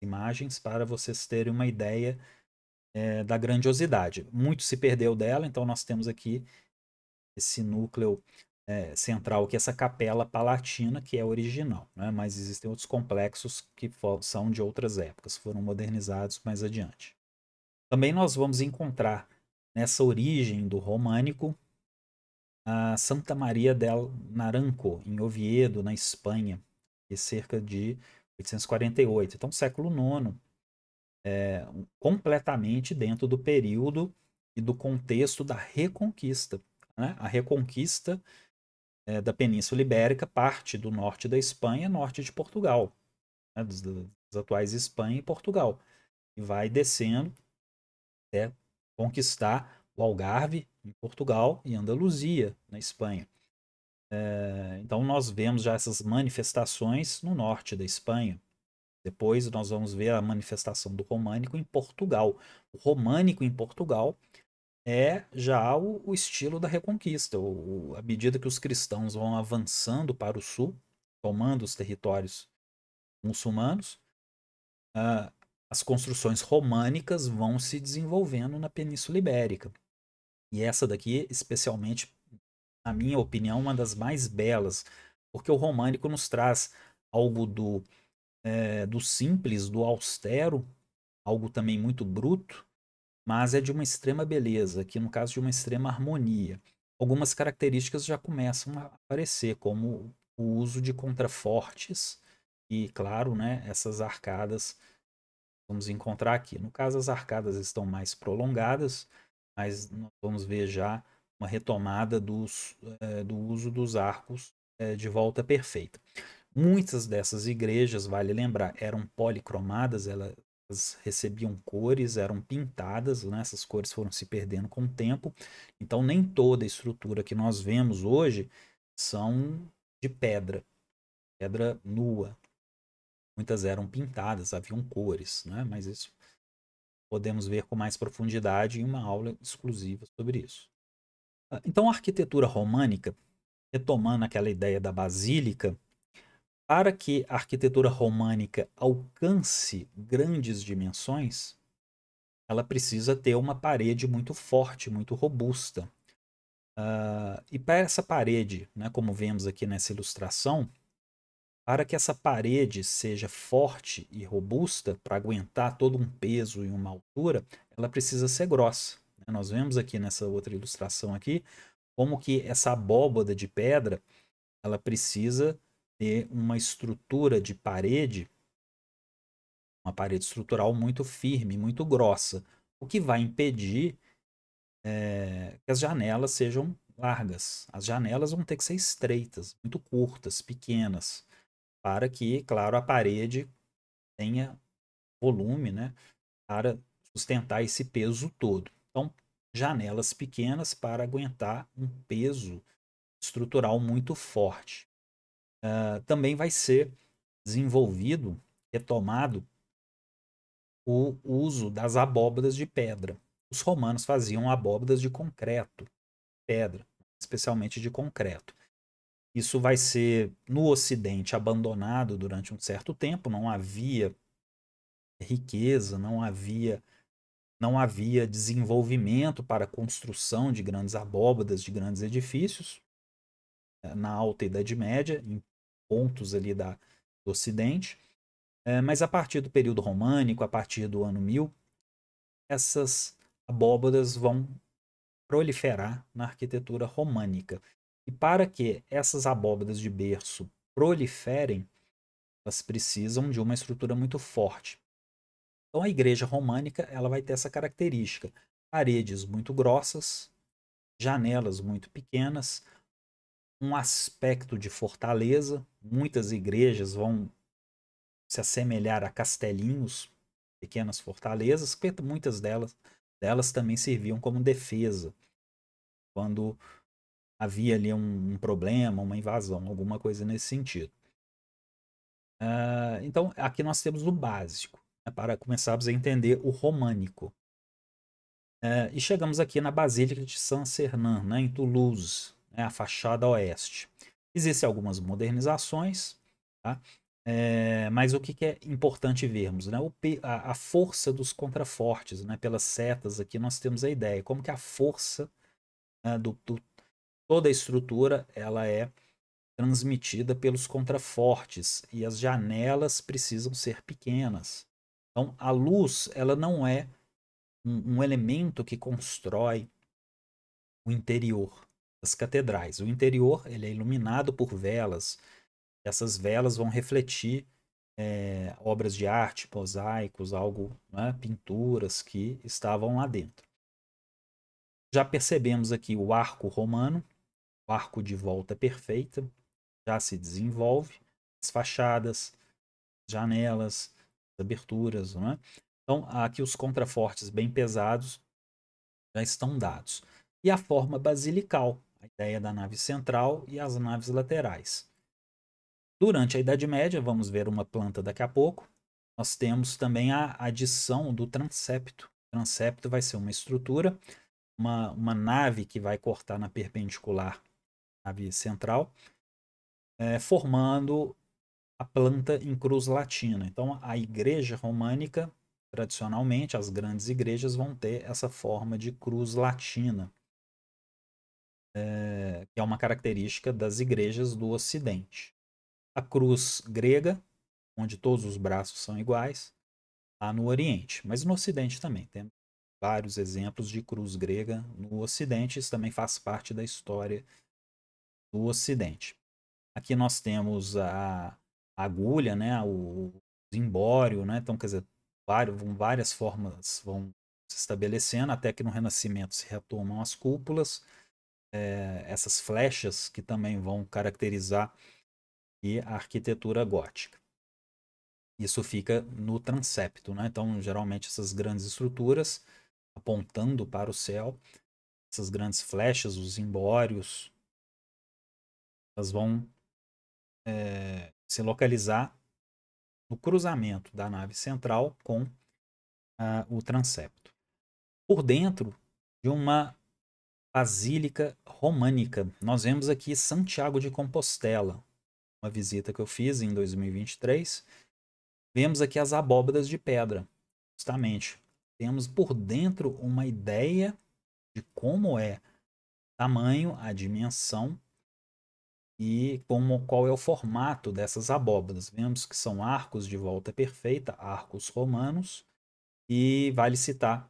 imagens, para vocês terem uma ideia da grandiosidade. Muito se perdeu dela, então nós temos aqui esse núcleo central, que é essa capela palatina, que é original, né? Mas existem outros complexos que são de outras épocas, foram modernizados mais adiante. Também nós vamos encontrar nessa origem do românico a Santa Maria del Naranco, em Oviedo, na Espanha, de cerca de 848. Então, século IX, completamente dentro do período e do contexto da Reconquista. Né? A Reconquista da Península Ibérica parte do norte da Espanha, norte de Portugal, né? dos atuais Espanha e Portugal, e vai descendo até conquistar o Algarve, em Portugal, e Andaluzia, na Espanha. Então nós vemos já essas manifestações no norte da Espanha. Depois nós vamos ver a manifestação do românico em Portugal. O românico em Portugal é já o estilo da Reconquista. À medida que os cristãos vão avançando para o sul, tomando os territórios muçulmanos, ah, as construções românicas vão se desenvolvendo na Península Ibérica. E essa daqui, especialmente, na minha opinião, uma das mais belas, porque o românico nos traz algo do simples, do austero, algo também muito bruto, mas é de uma extrema beleza, aqui no caso de uma extrema harmonia. Algumas características já começam a aparecer, como o uso de contrafortes e, claro, né, essas arcadas vamos encontrar aqui. No caso, as arcadas estão mais prolongadas, mas nós vamos ver já uma retomada do uso dos arcos de volta perfeita. Muitas dessas igrejas, vale lembrar, eram policromadas, elas recebiam cores, eram pintadas, né? Essas cores foram se perdendo com o tempo. Então, nem toda a estrutura que nós vemos hoje são de pedra, pedra nua. Muitas eram pintadas, haviam cores, né? Mas isso podemos ver com mais profundidade em uma aula exclusiva sobre isso. Então, a arquitetura românica, retomando aquela ideia da basílica, para que a arquitetura românica alcance grandes dimensões, ela precisa ter uma parede muito forte, muito robusta. E para essa parede, né, como vemos aqui nessa ilustração, para que essa parede seja forte e robusta, para aguentar todo um peso e uma altura, ela precisa ser grossa. Nós vemos aqui nessa outra ilustração aqui, como que essa abóbada de pedra, ela precisa ter uma estrutura de parede, uma parede estrutural muito firme, muito grossa, o que vai impedir que as janelas sejam largas. As janelas vão ter que ser estreitas, muito curtas, pequenas, para que, claro, a parede tenha volume, né, para sustentar esse peso todo. Então, janelas pequenas para aguentar um peso estrutural muito forte. Também vai ser desenvolvido, retomado, o uso das abóbadas de pedra. Os romanos faziam abóbadas de concreto, pedra, especialmente de concreto. Isso vai ser, no Ocidente, abandonado durante um certo tempo, não havia riqueza, não havia desenvolvimento para a construção de grandes abóbadas, de grandes edifícios, na Alta Idade Média, em pontos ali do Ocidente. Mas a partir do período românico, a partir do ano 1000, essas abóbadas vão proliferar na arquitetura românica. E para que essas abóbadas de berço proliferem, elas precisam de uma estrutura muito forte. Então a igreja românica ela vai ter essa característica: paredes muito grossas, janelas muito pequenas, um aspecto de fortaleza. Muitas igrejas vão se assemelhar a castelinhos, pequenas fortalezas, porque muitas delas também serviam como defesa quando havia ali um problema, uma invasão, alguma coisa nesse sentido. Então, aqui nós temos o básico, né, para começarmos a entender o românico. E chegamos aqui na Basílica de Saint-Sernin, né, em Toulouse, né, a fachada oeste. Existem algumas modernizações, tá? Mas o que é importante vermos? Né? A força dos contrafortes, né? Pelas setas aqui nós temos a ideia, como que a força, né, toda a estrutura ela é transmitida pelos contrafortes e as janelas precisam ser pequenas. Então a luz ela não é um elemento que constrói o interior das catedrais. O interior ele é iluminado por velas. Essas velas vão refletir obras de arte, mosaicos, algo, né, pinturas que estavam lá dentro. Já percebemos aqui o arco romano, o arco de volta perfeita, já se desenvolve, as fachadas, janelas, aberturas, né? Então, aqui os contrafortes bem pesados já estão dados. E a forma basilical. a ideia da nave central e as naves laterais. Durante a Idade Média, vamos ver uma planta daqui a pouco, nós temos também a adição do transepto. O transepto vai ser uma estrutura, uma nave que vai cortar na perpendicular à nave central, formando a planta em cruz latina. Então, a igreja românica, tradicionalmente, as grandes igrejas vão ter essa forma de cruz latina, que é uma característica das igrejas do Ocidente. A cruz grega, onde todos os braços são iguais, lá no Oriente, mas no Ocidente também. Temos vários exemplos de cruz grega no Ocidente, isso também faz parte da história do Ocidente. Aqui nós temos a agulha, né, o zimbório, né, então quer dizer, várias formas vão se estabelecendo até que no Renascimento se retomam as cúpulas, essas flechas que também vão caracterizar a arquitetura gótica. Isso fica no transepto, né? Então, geralmente essas grandes estruturas apontando para o céu, essas grandes flechas, os zimbórios, elas vão se localizar no cruzamento da nave central com o transepto. Por dentro de uma basílica românica, nós vemos aqui Santiago de Compostela, uma visita que eu fiz em 2023. Vemos aqui as abóbadas de pedra, justamente. Temos por dentro uma ideia de como é o tamanho, a dimensão e qual é o formato dessas abóbadas. Vemos que são arcos de volta perfeita, arcos romanos, e vale citar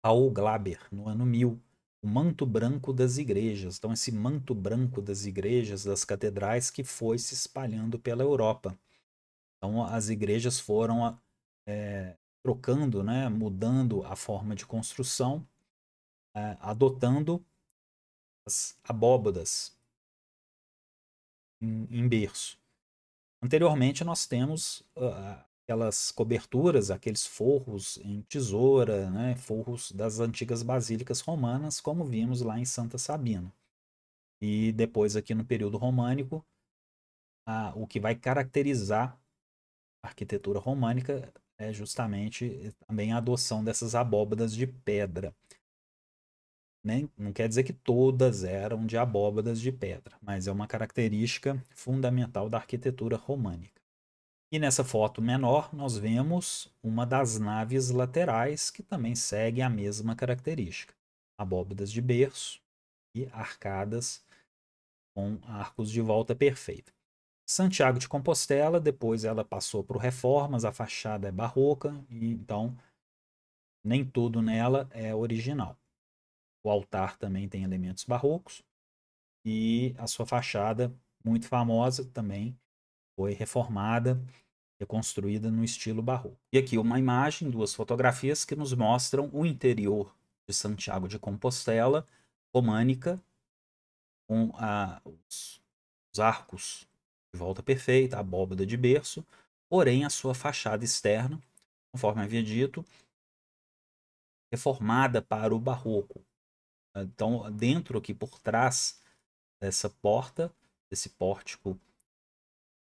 Paul Glaber, no ano 1000, o manto branco das igrejas. Então, esse manto branco das igrejas, das catedrais, que foi se espalhando pela Europa. Então, as igrejas foram trocando, né, mudando a forma de construção, adotando as abóbadas em berço. Anteriormente, nós temos aquelas coberturas, aqueles forros em tesoura, né, forros das antigas basílicas romanas, como vimos lá em Santa Sabina. E depois, aqui no período românico, o que vai caracterizar a arquitetura românica é justamente também a adoção dessas abóbadas de pedra. Não quer dizer que todas eram de abóbadas de pedra, mas é uma característica fundamental da arquitetura românica. E nessa foto menor, nós vemos uma das naves laterais que também segue a mesma característica. Abóbadas de berço e arcadas com arcos de volta perfeita. Santiago de Compostela, depois ela passou por reformas, a fachada é barroca, e então nem tudo nela é original. O altar também tem elementos barrocos e a sua fachada, muito famosa, também foi reformada, reconstruída no estilo barroco. E aqui uma imagem, duas fotografias que nos mostram o interior de Santiago de Compostela, românica, com os arcos de volta perfeita, a abóbada de berço, porém a sua fachada externa, conforme havia dito, reformada para o barroco. Então, dentro aqui por trás dessa porta, desse pórtico,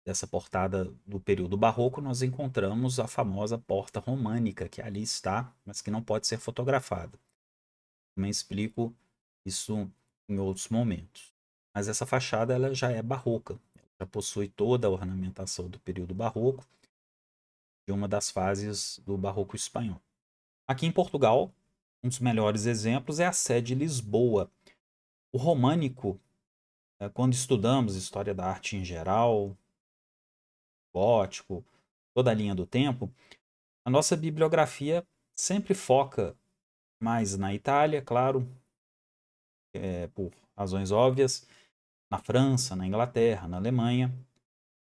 dessa portada do período barroco, nós encontramos a famosa porta românica, que ali está, mas que não pode ser fotografada. Também explico isso em outros momentos. Mas essa fachada ela já é barroca, ela já possui toda a ornamentação do período barroco, de uma das fases do barroco espanhol. Aqui em Portugal, um dos melhores exemplos é a sede de Lisboa. O românico, quando estudamos história da arte em geral, gótico, toda a linha do tempo, a nossa bibliografia sempre foca mais na Itália, claro, por razões óbvias, na França, na Inglaterra, na Alemanha,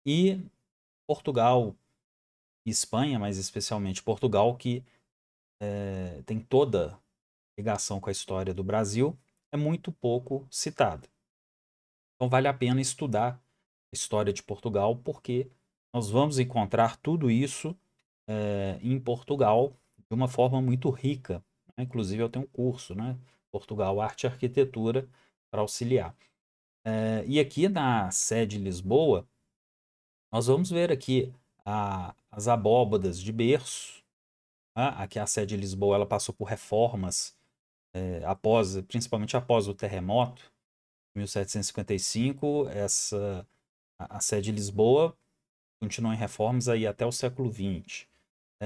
e Portugal e Espanha, mas especialmente Portugal, que tem toda ligação com a história do Brasil, é muito pouco citada. Então vale a pena estudar a história de Portugal, porque nós vamos encontrar tudo isso em Portugal de uma forma muito rica. Né? Inclusive eu tenho um curso, né? Portugal, Arte e Arquitetura, auxiliar. E aqui na sede de Lisboa, nós vamos ver aqui as abóbadas de berço. Aqui a sede de Lisboa ela passou por reformas principalmente após o terremoto, em 1755. A sede de Lisboa continuou em reformas aí até o século XX.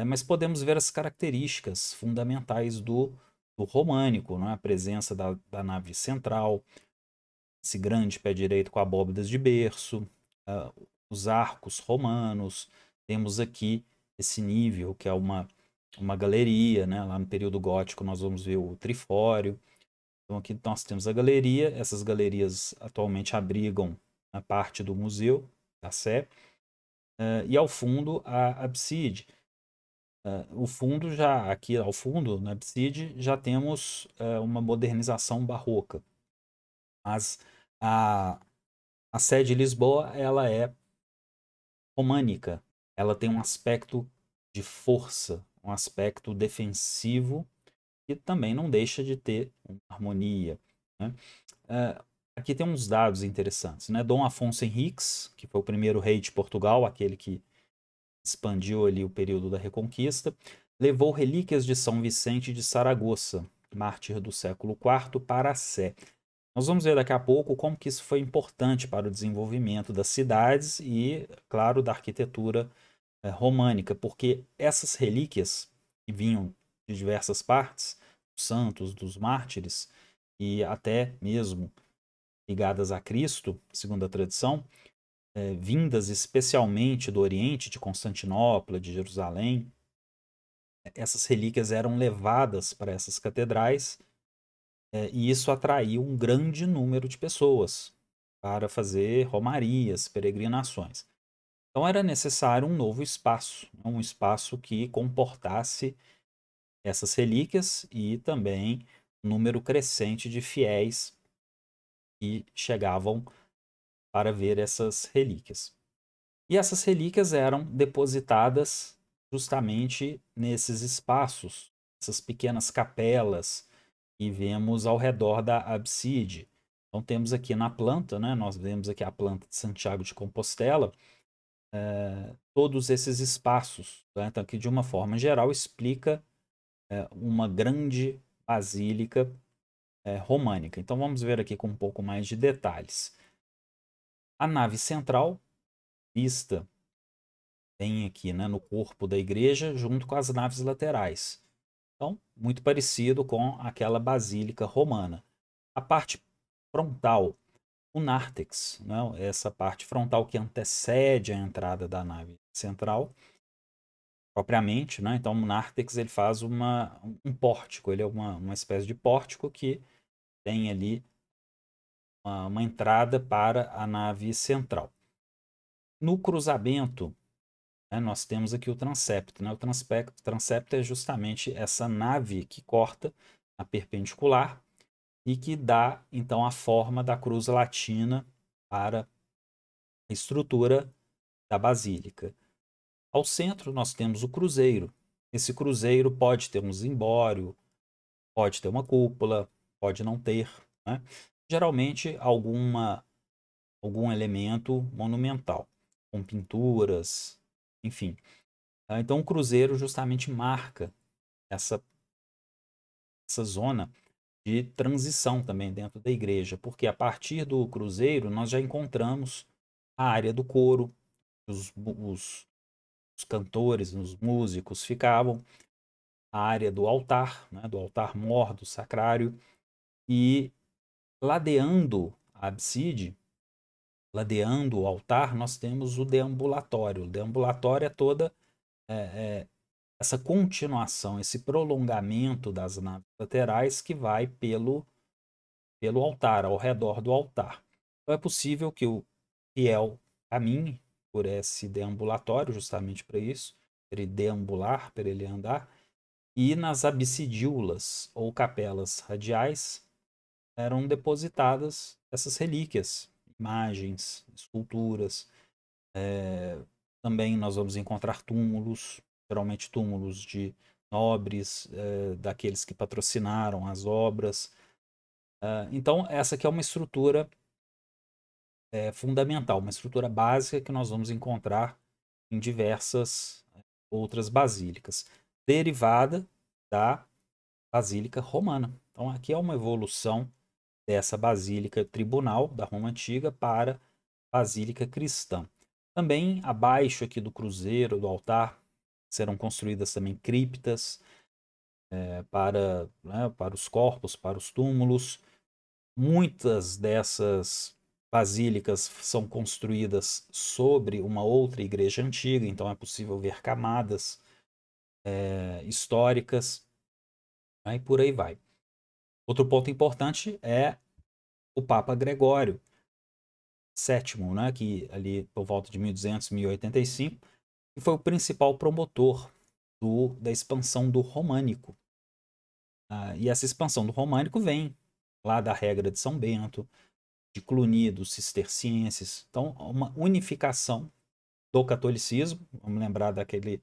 Mas podemos ver as características fundamentais do românico, não é? A presença da nave central, esse grande pé direito com abóbadas de berço, os arcos romanos. Temos aqui esse nível, que é uma galeria, né? Lá no período gótico nós vamos ver o trifório. Então aqui nós temos a galeria, essas galerias atualmente abrigam a parte do museu da Sé, e ao fundo a abside. O fundo já, aqui ao fundo, na abside, já temos uma modernização barroca. Mas a, a sede de Lisboa, ela é românica. Ela tem um aspecto de força, um aspecto defensivo, que também não deixa de ter uma harmonia, né? Aqui tem uns dados interessantes, né? Dom Afonso Henriques, que foi o primeiro rei de Portugal, aquele que expandiu ali o período da Reconquista, levou relíquias de São Vicente de Saragoça, mártir do século IV, para a Sé. Nós vamos ver daqui a pouco como que isso foi importante para o desenvolvimento das cidades e, claro, da arquitetura românica, porque essas relíquias que vinham de diversas partes, dos santos, dos mártires, e até mesmo ligadas a Cristo, segundo a tradição, vindas especialmente do Oriente, de Constantinopla, de Jerusalém, essas relíquias eram levadas para essas catedrais, e isso atraiu um grande número de pessoas para fazer romarias, peregrinações. Então era necessário um novo espaço, um espaço que comportasse essas relíquias e também um número crescente de fiéis que chegavam para ver essas relíquias. E essas relíquias eram depositadas justamente nesses espaços, essas pequenas capelas que vemos ao redor da abside. Então temos aqui na planta, né, nós vemos aqui a planta de Santiago de Compostela, todos esses espaços. Né? Então aqui de uma forma geral explica uma grande basílica românica. Então vamos ver aqui com um pouco mais de detalhes. A nave central, vista bem aqui, né, no corpo da igreja, junto com as naves laterais. Então, muito parecido com aquela basílica romana. A parte frontal, o nártex, né, essa parte frontal que antecede a entrada da nave central, propriamente, né? Então, o nártex ele faz um pórtico, ele é uma espécie de pórtico que tem ali uma entrada para a nave central. No cruzamento, né, nós temos aqui o transepto. Né? O transepto é justamente essa nave que corta a perpendicular e que dá, então, a forma da cruz latina para a estrutura da basílica. Ao centro, nós temos o cruzeiro. Esse cruzeiro pode ter um zimbório, pode ter uma cúpula, pode não ter, né? Geralmente, algum elemento monumental, com pinturas, enfim. Então, o cruzeiro justamente marca essa, essa zona de transição também dentro da igreja, porque a partir do cruzeiro nós já encontramos a área do coro, os cantores, os músicos ficavam, a área do altar, né, do altar mor, do sacrário, e ladeando a abside, ladeando o altar, nós temos o deambulatório. O deambulatório é toda é, é, essa continuação, esse prolongamento das naves laterais que vai pelo altar, ao redor do altar. Então é possível que o fiel caminhe por esse deambulatório, justamente para isso, para ele deambular, para ele andar, e nas absidíolas ou capelas radiais eram depositadas essas relíquias, imagens, esculturas. Também nós vamos encontrar túmulos, geralmente túmulos de nobres, daqueles que patrocinaram as obras. Então, essa aqui é uma estrutura fundamental, uma estrutura básica que nós vamos encontrar em diversas outras basílicas, derivada da Basílica Romana. Então, aqui é uma evolução dessa Basílica Tribunal da Roma Antiga para Basílica Cristã. Também abaixo aqui do cruzeiro, do altar, serão construídas também criptas para os corpos, para os túmulos. Muitas dessas basílicas são construídas sobre uma outra igreja antiga, então é possível ver camadas históricas, né, e por aí vai. Outro ponto importante é o Papa Gregório VII, né, que ali por volta de 1200, 1085, que foi o principal promotor da expansão do românico. E essa expansão do românico vem lá da regra de São Bento, de Cluny, dos cistercienses. Então, uma unificação do catolicismo. Vamos lembrar daquele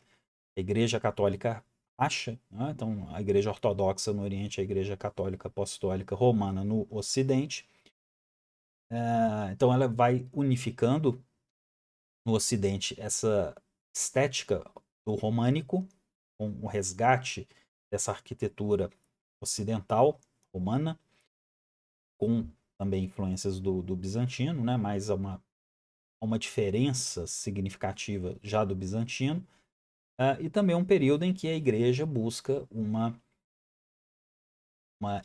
Igreja Católica acha, né? Então, a Igreja Ortodoxa no Oriente, a Igreja Católica Apostólica Romana no Ocidente. Então, ela vai unificando no Ocidente essa estética do românico, com o resgate dessa arquitetura ocidental romana, com também influências do bizantino, né? Mas uma diferença significativa já do bizantino, e também um período em que a igreja busca uma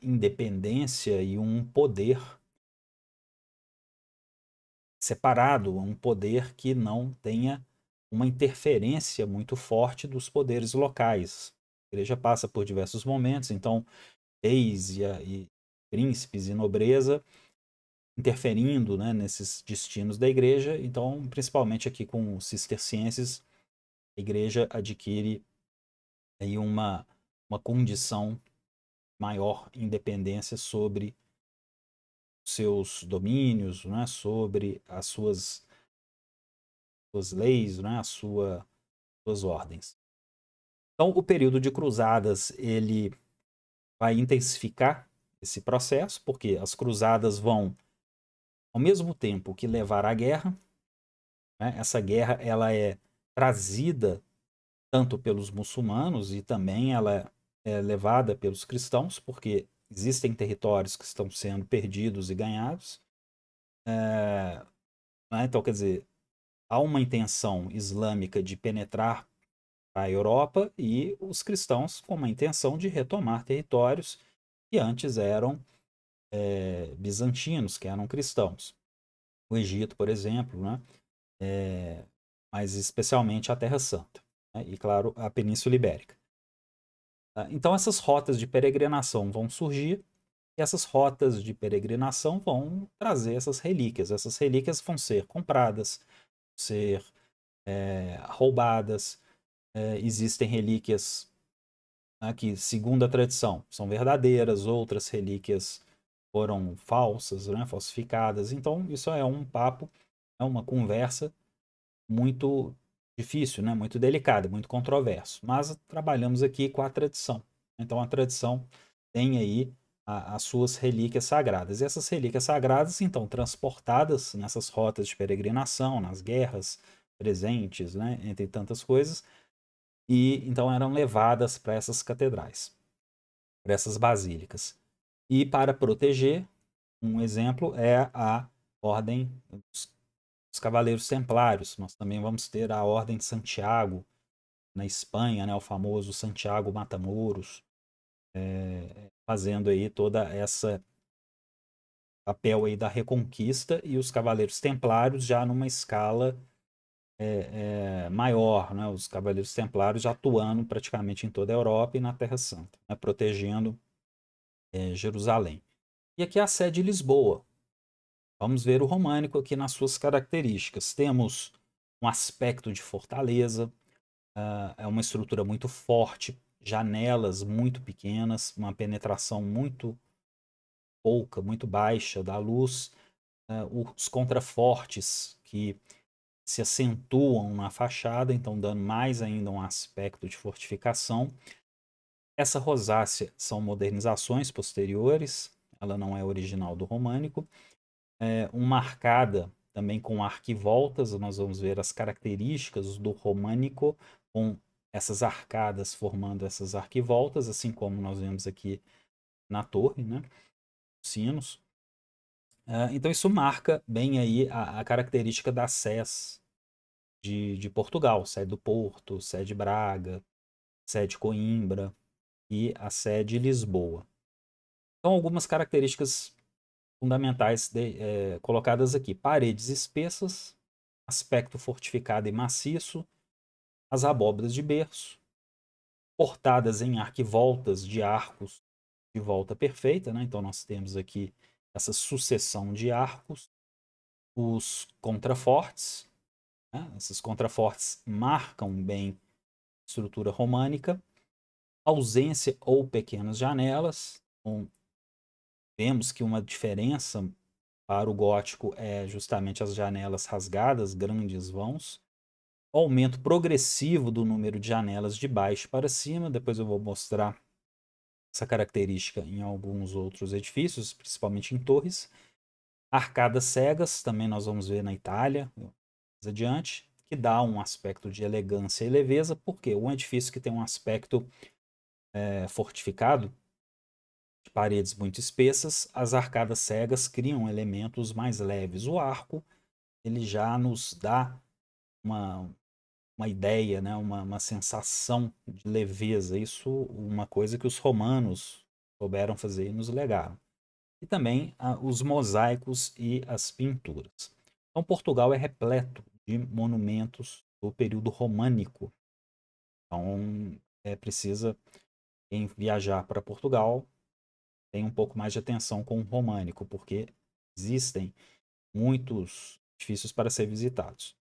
independência e um poder separado, um poder que não tenha uma interferência muito forte dos poderes locais. A igreja passa por diversos momentos, então reis e príncipes e nobreza interferindo, né, nesses destinos da igreja. Então, principalmente aqui com os cistercienses, a igreja adquire aí uma condição maior independência sobre seus domínios, né, sobre as suas leis, né, suas ordens. Então, o período de cruzadas ele vai intensificar esse processo, porque as cruzadas vão, ao mesmo tempo que levar à guerra, né, essa guerra ela é trazida tanto pelos muçulmanos e também ela é levada pelos cristãos, porque existem territórios que estão sendo perdidos e ganhados. Né? Então, quer dizer, há uma intenção islâmica de penetrar a Europa e os cristãos com uma intenção de retomar territórios que antes eram bizantinos, que eram cristãos. O Egito, por exemplo, né? Mas especialmente a Terra Santa, né? E, claro, a Península Ibérica. Então, essas rotas de peregrinação vão surgir e essas rotas de peregrinação vão trazer essas relíquias. Essas relíquias vão ser compradas, ser roubadas. Existem relíquias, né, que, segundo a tradição, são verdadeiras, outras relíquias foram falsas, né, falsificadas. Então, isso é um papo, é uma conversa muito difícil, né, muito delicada, muito controverso. Mas trabalhamos aqui com a tradição. Então, a tradição tem aí as suas relíquias sagradas. E essas relíquias sagradas, então, transportadas nessas rotas de peregrinação, nas guerras presentes, né, entre tantas coisas, e então eram levadas para essas catedrais, para essas basílicas. E para proteger, um exemplo é a Ordem dos Cavaleiros Templários. Nós também vamos ter a Ordem de Santiago na Espanha, né, o famoso Santiago Matamoros, fazendo aí toda essa papel aí da Reconquista, e os Cavaleiros Templários já numa escala maior, né? Os Cavaleiros Templários já atuando praticamente em toda a Europa e na Terra Santa, né? Protegendo Jerusalém. E aqui é a sede de Lisboa. Vamos ver o românico aqui nas suas características. Temos um aspecto de fortaleza, é uma estrutura muito forte, janelas muito pequenas, uma penetração muito pouca, muito baixa da luz, os contrafortes que se acentuam na fachada, então dando mais ainda um aspecto de fortificação. Essa rosácea são modernizações posteriores, ela não é original do românico. Uma arcada também com arquivoltas, nós vamos ver as características do românico com essas arcadas formando essas arquivoltas, assim como nós vemos aqui na torre, né? Sinos. Então isso marca bem aí a característica da SES de Portugal, sede do Porto, sede Braga, sede Coimbra e a sede Lisboa. Então algumas características fundamentais colocadas aqui: paredes espessas, aspecto fortificado e maciço, as abóbadas de berço, portadas em arquivoltas de arcos de volta perfeita, né? Então nós temos aqui essa sucessão de arcos, os contrafortes, né? Esses contrafortes marcam bem a estrutura românica, ausência ou pequenas janelas. Então, vemos que uma diferença para o gótico é justamente as janelas rasgadas, grandes vãos. O aumento progressivo do número de janelas de baixo para cima. Depois eu vou mostrar essa característica em alguns outros edifícios, principalmente em torres. Arcadas cegas, também nós vamos ver na Itália, mais adiante, que dá um aspecto de elegância e leveza, porque um edifício que tem um aspecto fortificado, de paredes muito espessas, as arcadas cegas criam elementos mais leves. O arco, ele já nos dá uma, uma ideia, né? uma sensação de leveza. Isso uma coisa que os romanos souberam fazer e nos legaram. E também os mosaicos e as pinturas. Então, Portugal é repleto de monumentos do período românico. Então, precisa, quem viajar para Portugal, tem um pouco mais de atenção com o românico, porque existem muitos edifícios para ser visitados.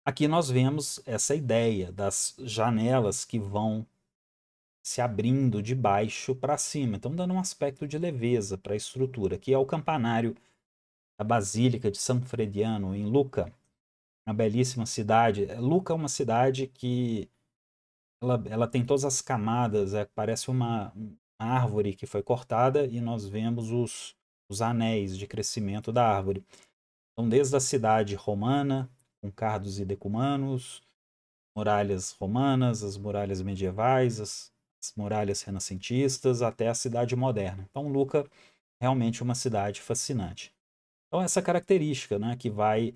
Aqui nós vemos essa ideia das janelas que vão se abrindo de baixo para cima, então dando um aspecto de leveza para a estrutura. Aqui é o campanário da Basílica de São Frediano, em Lucca, uma belíssima cidade. Lucca é uma cidade que ela tem todas as camadas, parece uma árvore que foi cortada e nós vemos os anéis de crescimento da árvore. Então, desde a cidade romana, com cardos e decumanos, muralhas romanas, as muralhas medievais, as muralhas renascentistas, até a cidade moderna. Então, Lucca realmente uma cidade fascinante. Então, essa característica, né, que vai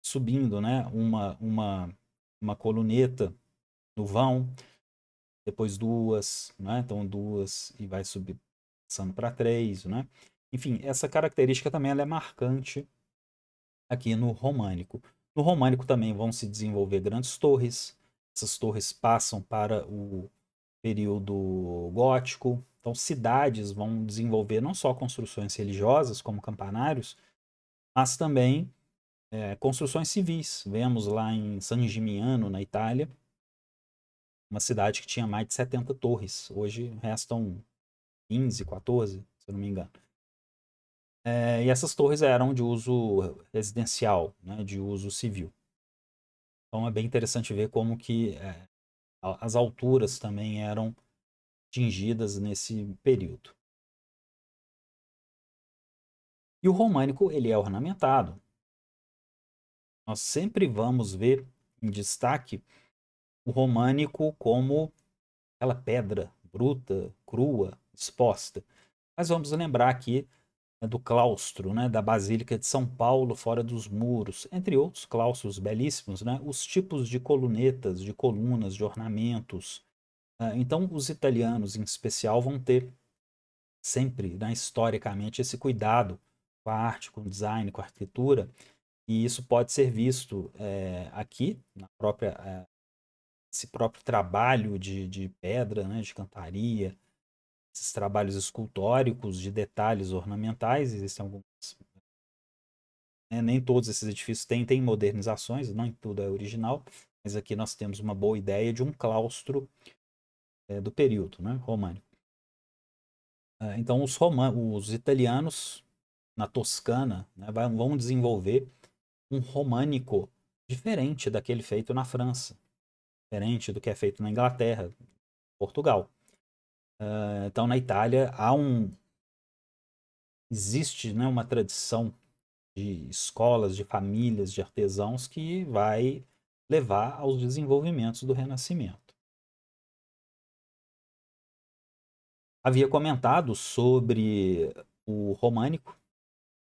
subindo, né, uma coluneta no vão, depois duas, né, então duas e vai subir, passando para três, né? Enfim, essa característica também ela é marcante aqui no românico. No românico também vão se desenvolver grandes torres. Essas torres passam para o período gótico. Então, cidades vão desenvolver não só construções religiosas, como campanários, mas também construções civis. Vemos lá em San Gimignano, na Itália, uma cidade que tinha mais de 70 torres. Hoje restam 15, 14, se eu não me engano. E essas torres eram de uso residencial, né, de uso civil. Então é bem interessante ver como que as alturas também eram atingidas nesse período. E o românico, ele é ornamentado. Nós sempre vamos ver em destaque o românico como aquela pedra bruta, crua, exposta. Mas vamos lembrar aqui do claustro, né, da Basílica de São Paulo, fora dos muros, entre outros claustros belíssimos, né, os tipos de colunetas, de colunas, de ornamentos. Então, os italianos, em especial, vão ter sempre, né, historicamente, esse cuidado com a arte, com o design, com a arquitetura, e isso pode ser visto aqui, na própria, esse próprio trabalho de pedra, né, de cantaria, esses trabalhos escultóricos de detalhes ornamentais, existem alguns, né, nem todos esses edifícios têm modernizações, não tudo é original, mas aqui nós temos uma boa ideia de um claustro do período, né, românico. Então os italianos na Toscana, né, vão desenvolver um românico diferente daquele feito na França, diferente do que é feito na Inglaterra, Portugal. Então, na Itália, existe, né, uma tradição de escolas, de famílias, de artesãos que vai levar aos desenvolvimentos do Renascimento. Havia comentado sobre o românico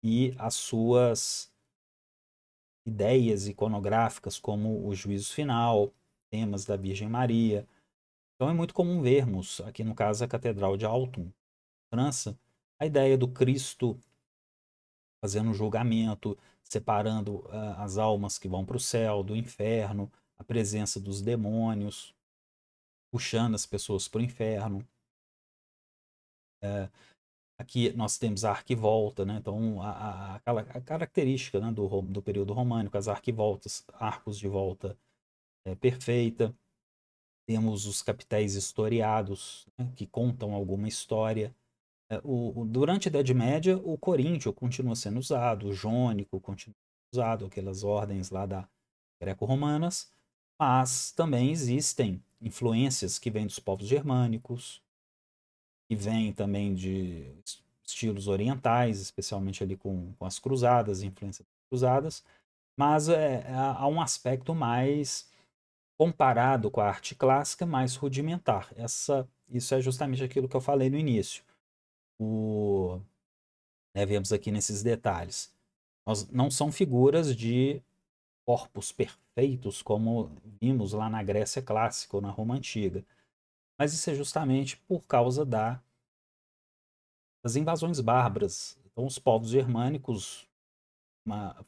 e as suas ideias iconográficas, como o juízo final, temas da Virgem Maria. Então é muito comum vermos, aqui no caso, a Catedral de Autun, França, a ideia do Cristo fazendo um julgamento, separando as almas que vão para o céu, do inferno, a presença dos demônios, puxando as pessoas para o inferno. Aqui nós temos a arquivolta, né? Então a característica, né, do período românico, as arquivoltas, arcos de volta perfeita. Temos os capitéis historiados, né, que contam alguma história. Durante a Idade Média, o coríntio continua sendo usado, o jônico continua sendo usado, aquelas ordens lá da greco-romanas, mas também existem influências que vêm dos povos germânicos, que vêm também de estilos orientais, especialmente ali com as cruzadas, influência das cruzadas, mas há um aspecto mais comparado com a arte clássica, mais rudimentar. Isso é justamente aquilo que eu falei no início. Vemos aqui nesses detalhes. Não são figuras de corpos perfeitos como vimos lá na Grécia clássica ou na Roma antiga. Mas isso é justamente por causa das invasões bárbaras. Então, os povos germânicos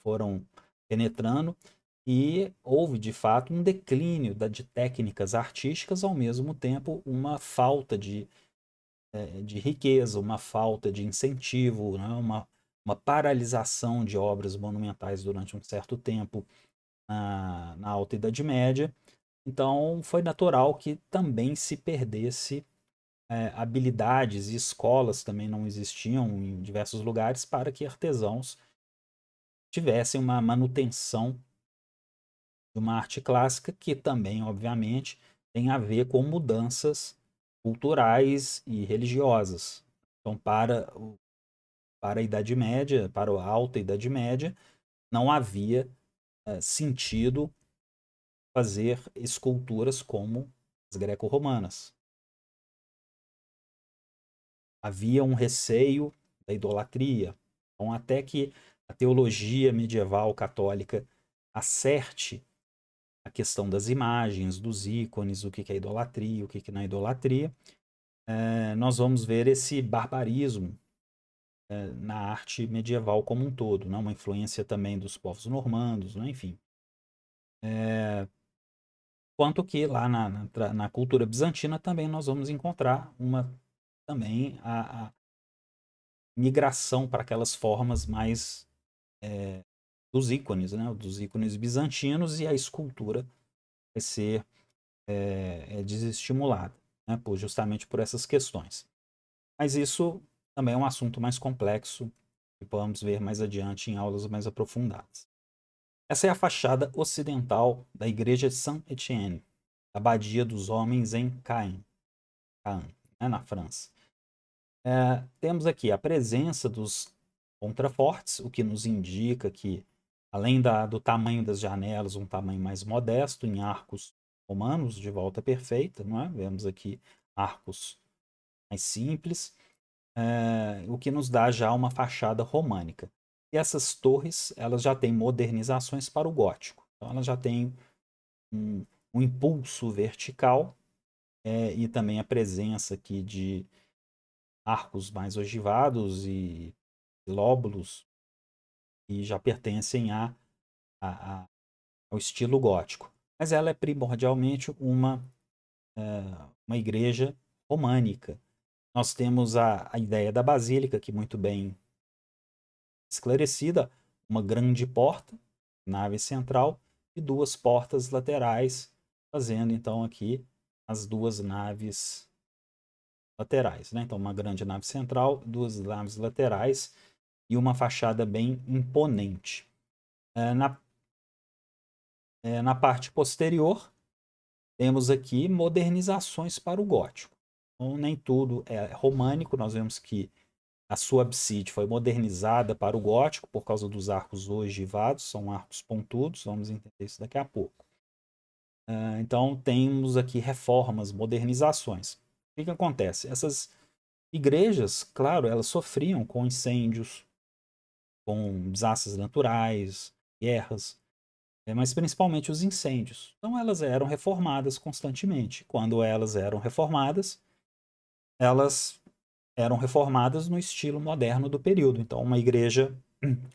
foram penetrando e houve, de fato, um declínio de técnicas artísticas, ao mesmo tempo, uma falta de riqueza, uma falta de incentivo, né? Uma paralisação de obras monumentais durante um certo tempo na Alta Idade Média. Então, foi natural que também se perdesse habilidades e escolas também não existiam em diversos lugares para que artesãos tivessem uma manutenção de uma arte clássica que também, obviamente, tem a ver com mudanças culturais e religiosas. Então, para a Idade Média, para a Alta Idade Média, não havia sentido fazer esculturas como as greco-romanas. Havia um receio da idolatria. Então, até que a teologia medieval católica acerte a questão das imagens, dos ícones, o que é idolatria, o que não é idolatria, nós vamos ver esse barbarismo na arte medieval como um todo, né? Uma influência também dos povos normandos, né? Enfim. Quanto que lá na cultura bizantina também nós vamos encontrar também a migração para aquelas formas mais dos ícones, né? Dos ícones bizantinos, e a escultura vai ser desestimulada, né? Justamente por essas questões. Mas isso também é um assunto mais complexo que vamos ver mais adiante em aulas mais aprofundadas. Essa é a fachada ocidental da igreja de Saint-Étienne, abadia dos homens em Caen, né, na França. Temos aqui a presença dos contrafortes, o que nos indica que, além do tamanho das janelas, um tamanho mais modesto, em arcos romanos de volta perfeita, não é? Vemos aqui arcos mais simples, o que nos dá já uma fachada românica. E essas torres, elas já têm modernizações para o gótico. Então, elas já têm um impulso vertical e também a presença aqui de arcos mais ogivados e lóbulos que já pertencem ao estilo gótico. Mas ela é primordialmente uma igreja românica. Nós temos a ideia da basílica, que muito bem esclarecida, uma grande porta, nave central, e duas portas laterais, fazendo então aqui as duas naves laterais, né? Então, uma grande nave central, duas naves laterais e uma fachada bem imponente. Na parte posterior, temos aqui modernizações para o gótico. Então, nem tudo é românico. Nós vemos que a sua abside foi modernizada para o gótico por causa dos arcos ogivados, são arcos pontudos, vamos entender isso daqui a pouco. Então, temos aqui reformas, modernizações. O que acontece? Essas igrejas, claro, elas sofriam com incêndios, com desastres naturais, guerras, mas principalmente os incêndios. Então, elas eram reformadas constantemente. Quando elas eram reformadas no estilo moderno do período. Então, uma igreja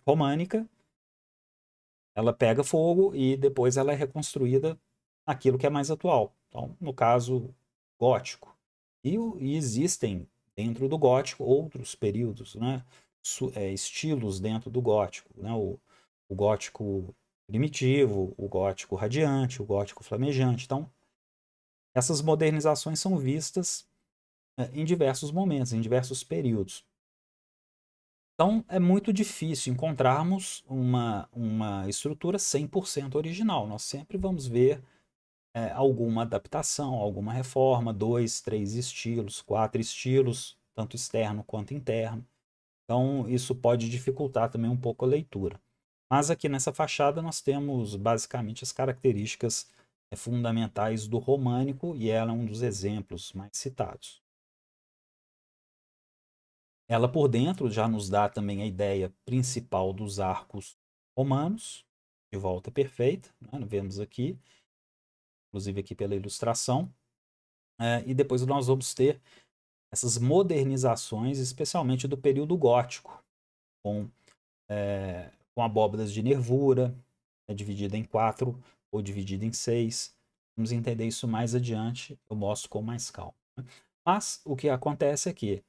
românica, ela pega fogo e depois ela é reconstruída naquilo que é mais atual. Então, no caso, gótico. E existem dentro do gótico outros períodos, né? Estilos dentro do gótico, né? O gótico primitivo, o gótico radiante, o gótico flamejante. Então, essas modernizações são vistas em diversos momentos, em diversos períodos. Então, é muito difícil encontrarmos uma estrutura 100% original. Nós sempre vamos ver alguma adaptação, alguma reforma, 2, 3 estilos, 4 estilos, tanto externo quanto interno. Então, isso pode dificultar também um pouco a leitura. Mas aqui nessa fachada nós temos basicamente as características fundamentais do românico e ela é um dos exemplos mais citados. Ela por dentro já nos dá também a ideia principal dos arcos romanos, de volta perfeita, né? Vemos aqui, inclusive aqui pela ilustração. E depois nós vamos ter essas modernizações, especialmente do período gótico, com abóbadas de nervura, dividida em 4 ou dividida em 6. Vamos entender isso mais adiante, eu mostro com mais calma. Mas o que acontece é que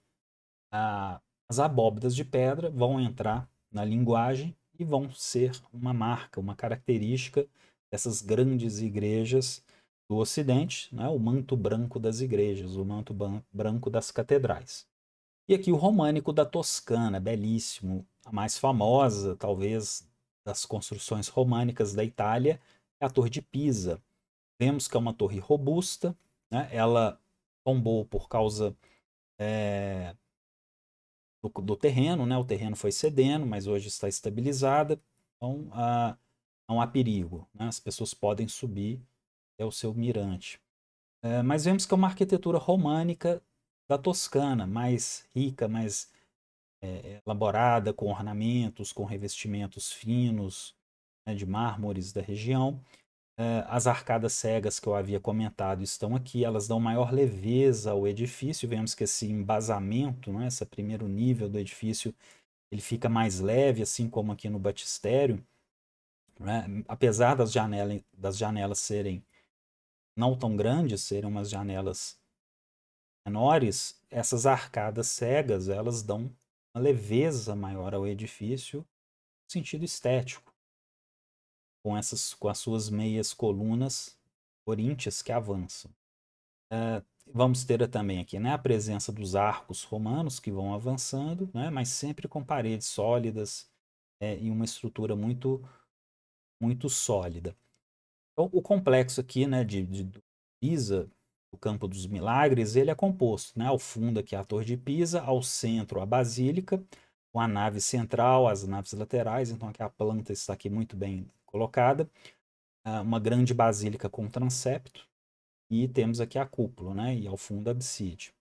as abóbadas de pedra vão entrar na linguagem e vão ser uma marca, uma característica dessas grandes igrejas do Ocidente, né? O manto branco das igrejas, o manto branco das catedrais. E aqui o românico da Toscana, belíssimo, a mais famosa, talvez, das construções românicas da Itália, é a Torre de Pisa. Vemos que é uma torre robusta, né? Ela tombou por causa do terreno, né? O terreno foi cedendo, mas hoje está estabilizada, então não há perigo, né? As pessoas podem subir até o seu mirante. Mas vemos que é uma arquitetura românica da Toscana, mais rica, mais elaborada, com ornamentos, com revestimentos finos, né, de mármores da região. As arcadas cegas que eu havia comentado estão aqui, elas dão maior leveza ao edifício. Vemos que esse embasamento, né, esse primeiro nível do edifício, ele fica mais leve, assim como aqui no batistério. Né? Apesar das janelas serem não tão grandes, serem umas janelas menores, essas arcadas cegas, elas dão uma leveza maior ao edifício, no sentido estético, com as suas meias colunas coríntias que avançam. Vamos ter também aqui, né, a presença dos arcos romanos que vão avançando, né, mas sempre com paredes sólidas e uma estrutura muito, muito sólida. Então, o complexo aqui, né, de Pisa, o Campo dos Milagres, ele é composto, né, ao fundo aqui a Torre de Pisa, ao centro a Basílica, com a nave central, as naves laterais, então aqui a planta está aqui muito bem colocada, uma grande basílica com transepto, e temos aqui a cúpula, né, e ao fundo a absíde.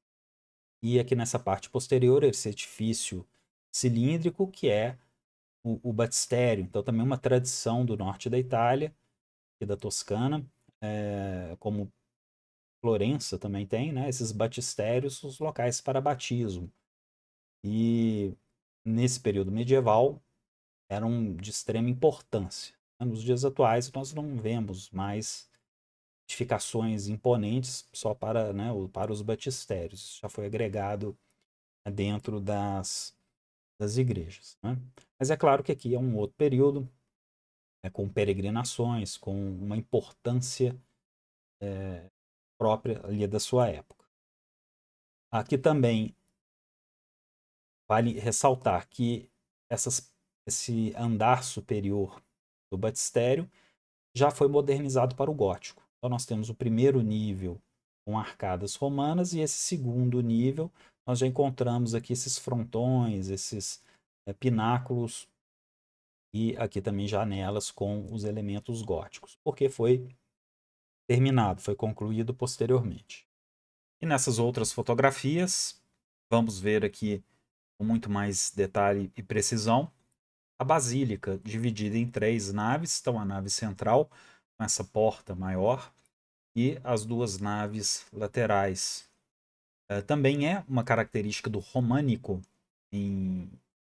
E aqui nessa parte posterior, esse edifício cilíndrico, que é o batistério, então também uma tradição do norte da Itália, e da Toscana, como Florença também tem, né, esses batistérios, os locais para batismo. E nesse período medieval eram de extrema importância. Nos dias atuais nós não vemos mais edificações imponentes só para, né, para os batistérios. Isso já foi agregado dentro das igrejas. Né? Mas é claro que aqui é um outro período, com peregrinações, com uma importância própria ali da sua época. Aqui também vale ressaltar que esse andar superior do batistério já foi modernizado para o gótico. Então nós temos o primeiro nível com arcadas romanas, e esse segundo nível nós já encontramos aqui esses frontões, esses pináculos e aqui também janelas com os elementos góticos, porque foi terminado, foi concluído posteriormente. E nessas outras fotografias, vamos ver aqui com muito mais detalhe e precisão, a basílica dividida em 3 naves. Então, a nave central, com essa porta maior, e as 2 naves laterais. Também é uma característica do românico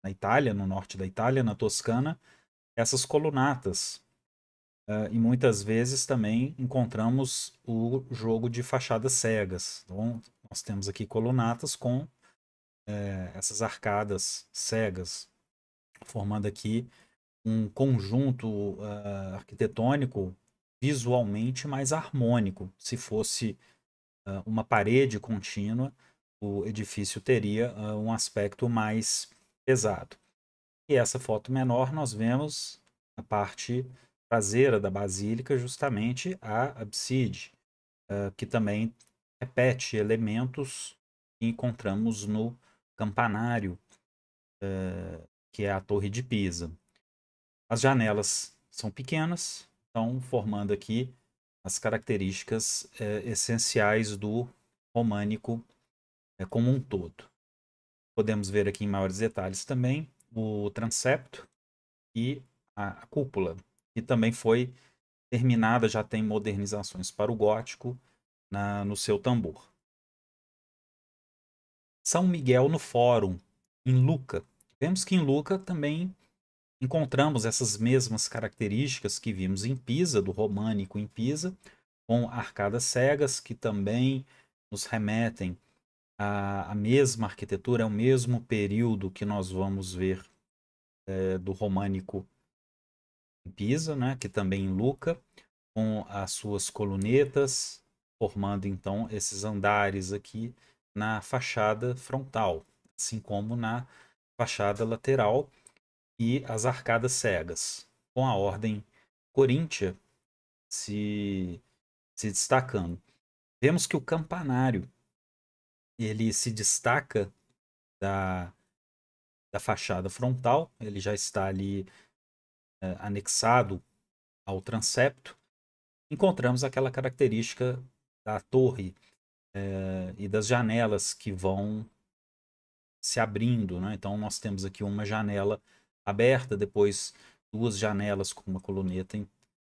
na Itália, no norte da Itália, na Toscana, essas colunatas. E muitas vezes também encontramos o jogo de fachadas cegas. Então, nós temos aqui colunatas com essas arcadas cegas, formando aqui um conjunto arquitetônico visualmente mais harmônico. Se fosse uma parede contínua, o edifício teria um aspecto mais pesado. E essa foto menor nós vemos a parte traseira da basílica, justamente a abside, que também repete elementos que encontramos no campanário, que é a Torre de Pisa. As janelas são pequenas, então formando aqui as características essenciais do românico como um todo. Podemos ver aqui em maiores detalhes também o transepto e a cúpula, que também foi terminada, já tem modernizações para o gótico no seu tambor. São Miguel no Fórum, em Lucca. Vemos que em Lucca também encontramos essas mesmas características que vimos em Pisa, do românico em Pisa, com arcadas cegas, que também nos remetem à mesma arquitetura, ao mesmo período que nós vamos ver do românico em Pisa, né, que também em Lucca, com as suas colunetas, formando então esses andares aqui na fachada frontal, assim como na fachada lateral, e as arcadas cegas, com a ordem coríntia se destacando. Vemos que o campanário ele se destaca da fachada frontal, ele já está ali anexado ao transepto. Encontramos aquela característica da torre e das janelas que vão se abrindo, né? Então nós temos aqui uma janela aberta, depois 2 janelas com uma coluneta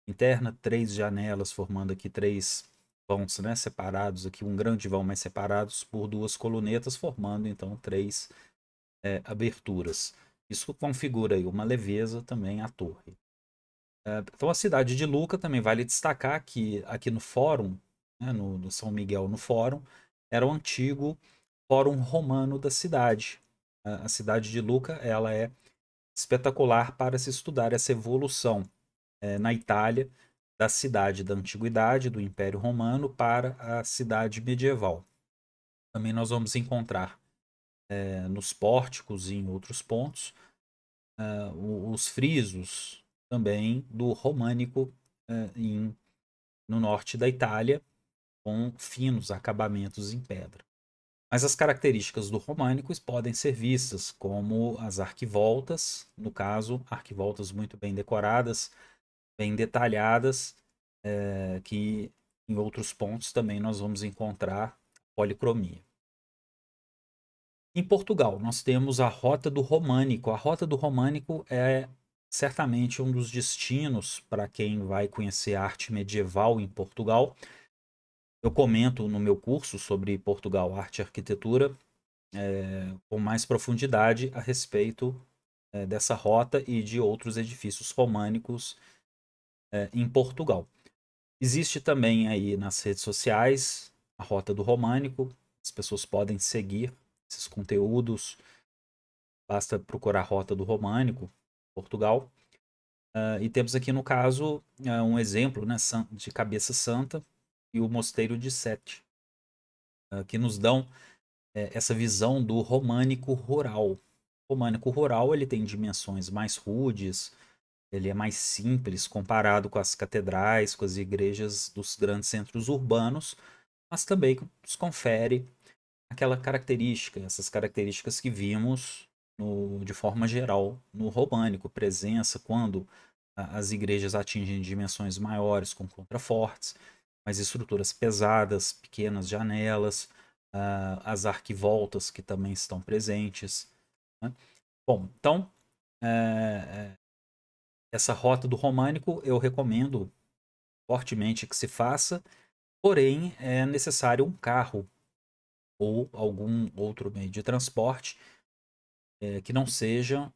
interna, 3 janelas formando aqui 3 vãos, né, separados aqui, um grande vão, mas separados por 2 colunetas, formando então 3 aberturas. Isso configura aí uma leveza também à torre. Então a cidade de Lucca também vale destacar que aqui no Fórum, né, no São Miguel no Fórum, era o antigo Fórum Romano da cidade. A cidade de Lucca ela é espetacular para se estudar essa evolução na Itália da cidade da antiguidade, do Império Romano, para a cidade medieval. Também nós vamos encontrar nos pórticos e em outros pontos os frisos também do românico no norte da Itália, com finos acabamentos em pedra. Mas as características do românico podem ser vistas como as arquivoltas, no caso, arquivoltas muito bem decoradas, bem detalhadas, que em outros pontos também nós vamos encontrar policromia. Em Portugal, nós temos a Rota do Românico. A Rota do Românico é certamente um dos destinos para quem vai conhecer a arte medieval em Portugal. Eu comento no meu curso sobre Portugal, Arte e Arquitetura, com mais profundidade a respeito dessa rota e de outros edifícios românicos em Portugal. Existe também aí nas redes sociais a Rota do Românico. As pessoas podem seguir esses conteúdos. Basta procurar Rota do Românico, Portugal. E temos aqui no caso um exemplo, né, de Cabeça Santa e o Mosteiro de Sete, que nos dão essa visão do românico rural. O românico rural ele tem dimensões mais rudes, ele é mais simples comparado com as catedrais, com as igrejas dos grandes centros urbanos, mas também nos confere aquela característica, essas características que vimos de forma geral no românico, presença quando as igrejas atingem dimensões maiores com contrafortes, mas estruturas pesadas, pequenas janelas, as arquivoltas que também estão presentes, né? Bom, então essa rota do românico eu recomendo fortemente que se faça, porém é necessário um carro ou algum outro meio de transporte que não seja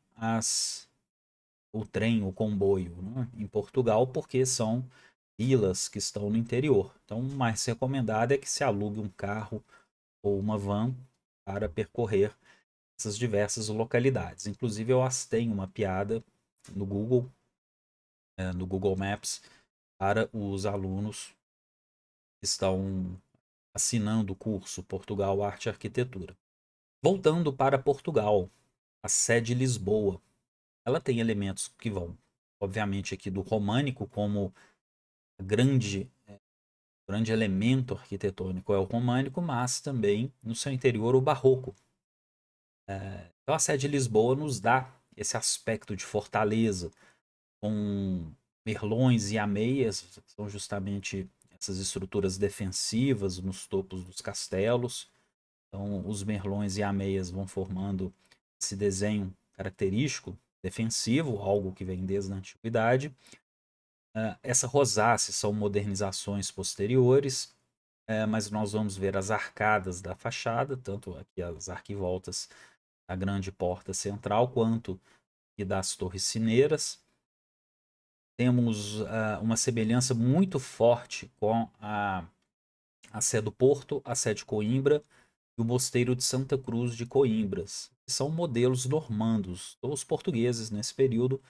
o trem, o comboio, né, em Portugal, porque são vilas que estão no interior. Então, o mais recomendado é que se alugue um carro ou uma van para percorrer essas diversas localidades. Inclusive, eu as tenho uma piada no Google, no Google Maps, para os alunos que estão assinando o curso Portugal Arte e Arquitetura. Voltando para Portugal, a sede Lisboa, ela tem elementos que vão, obviamente, aqui do românico, como grande, grande elemento arquitetônico é o românico, mas também no seu interior o barroco. Então a sede Lisboa nos dá esse aspecto de fortaleza, com merlões e ameias, que são justamente essas estruturas defensivas nos topos dos castelos. Então os merlões e ameias vão formando esse desenho característico defensivo, algo que vem desde a antiguidade. Essa rosácea são modernizações posteriores, mas nós vamos ver as arcadas da fachada, tanto aqui as arquivoltas da grande porta central, quanto e das torres sineiras. Temos uma semelhança muito forte com a Sé do Porto, a Sé de Coimbra e o Mosteiro de Santa Cruz de Coimbras, que são modelos normandos. Então, os portugueses, nesse período,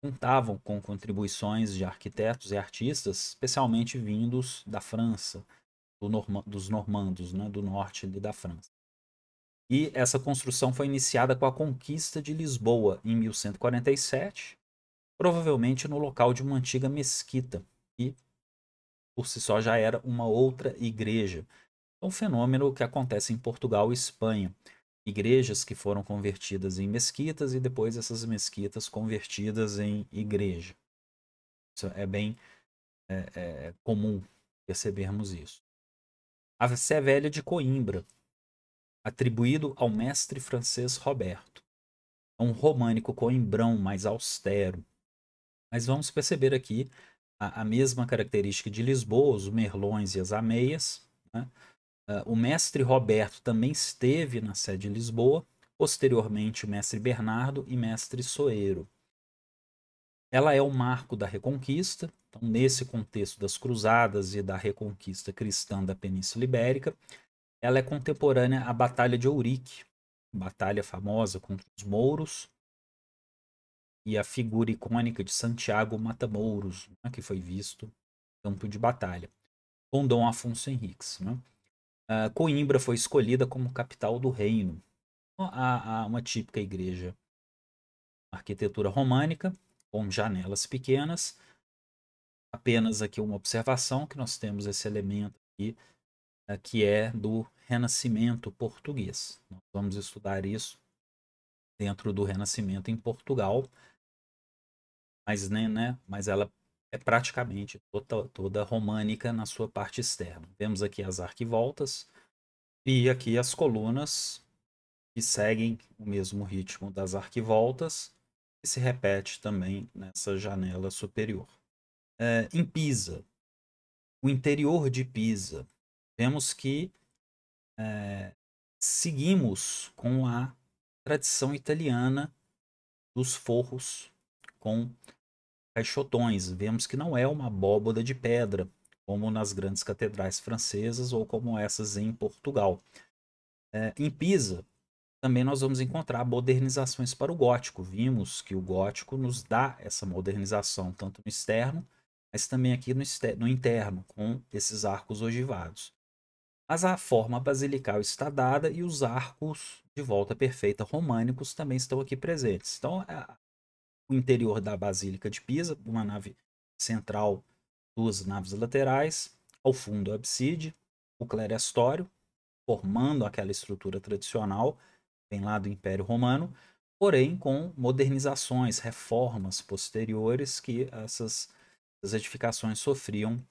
contavam com contribuições de arquitetos e artistas, especialmente vindos da França, dos normandos, né, do norte da França. E essa construção foi iniciada com a conquista de Lisboa em 1147, provavelmente no local de uma antiga mesquita, que por si só já era uma outra igreja. É um fenômeno que acontece em Portugal e Espanha. Igrejas que foram convertidas em mesquitas e depois essas mesquitas convertidas em igreja. Isso é bem comum percebermos isso. A Sé Velha de Coimbra, atribuído ao mestre francês Roberto. É um românico coimbrão mais austero. Mas vamos perceber aqui a mesma característica de Lisboa, os merlões e as ameias, né? O mestre Roberto também esteve na sede de Lisboa, posteriormente o mestre Bernardo e mestre Soeiro. Ela é o marco da Reconquista, então, nesse contexto das cruzadas e da reconquista cristã da Península Ibérica, ela é contemporânea à Batalha de Ourique, batalha famosa contra os mouros, e a figura icônica de Santiago Mata-Mouros, né, que foi visto no campo de batalha, com Dom Afonso Henriques. Né? Coimbra foi escolhida como capital do reino. Há uma típica igreja, arquitetura românica, com janelas pequenas. Apenas aqui uma observação, que nós temos esse elemento aqui, que é do Renascimento português. Nós vamos estudar isso dentro do Renascimento em Portugal, mas, mas ela é praticamente toda românica na sua parte externa. Vemos aqui as arquivoltas e aqui as colunas que seguem o mesmo ritmo das arquivoltas e se repete também nessa janela superior. Em Pisa, o interior de Pisa, vemos que seguimos com a tradição italiana dos forros com caixotões. Vemos que não é uma abóboda de pedra, como nas grandes catedrais francesas ou como essas em Portugal. Em Pisa, também nós vamos encontrar modernizações para o gótico. Vimos que o gótico nos dá essa modernização, tanto no externo, mas também aqui no interno, com esses arcos ogivados. Mas a forma basilical está dada e os arcos de volta perfeita românicos também estão aqui presentes. Então, o interior da Basílica de Pisa, uma nave central, duas naves laterais, ao fundo o abside, o clerestório, formando aquela estrutura tradicional, vem lá do Império Romano, porém com modernizações, reformas posteriores que essas edificações sofriam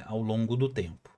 ao longo do tempo.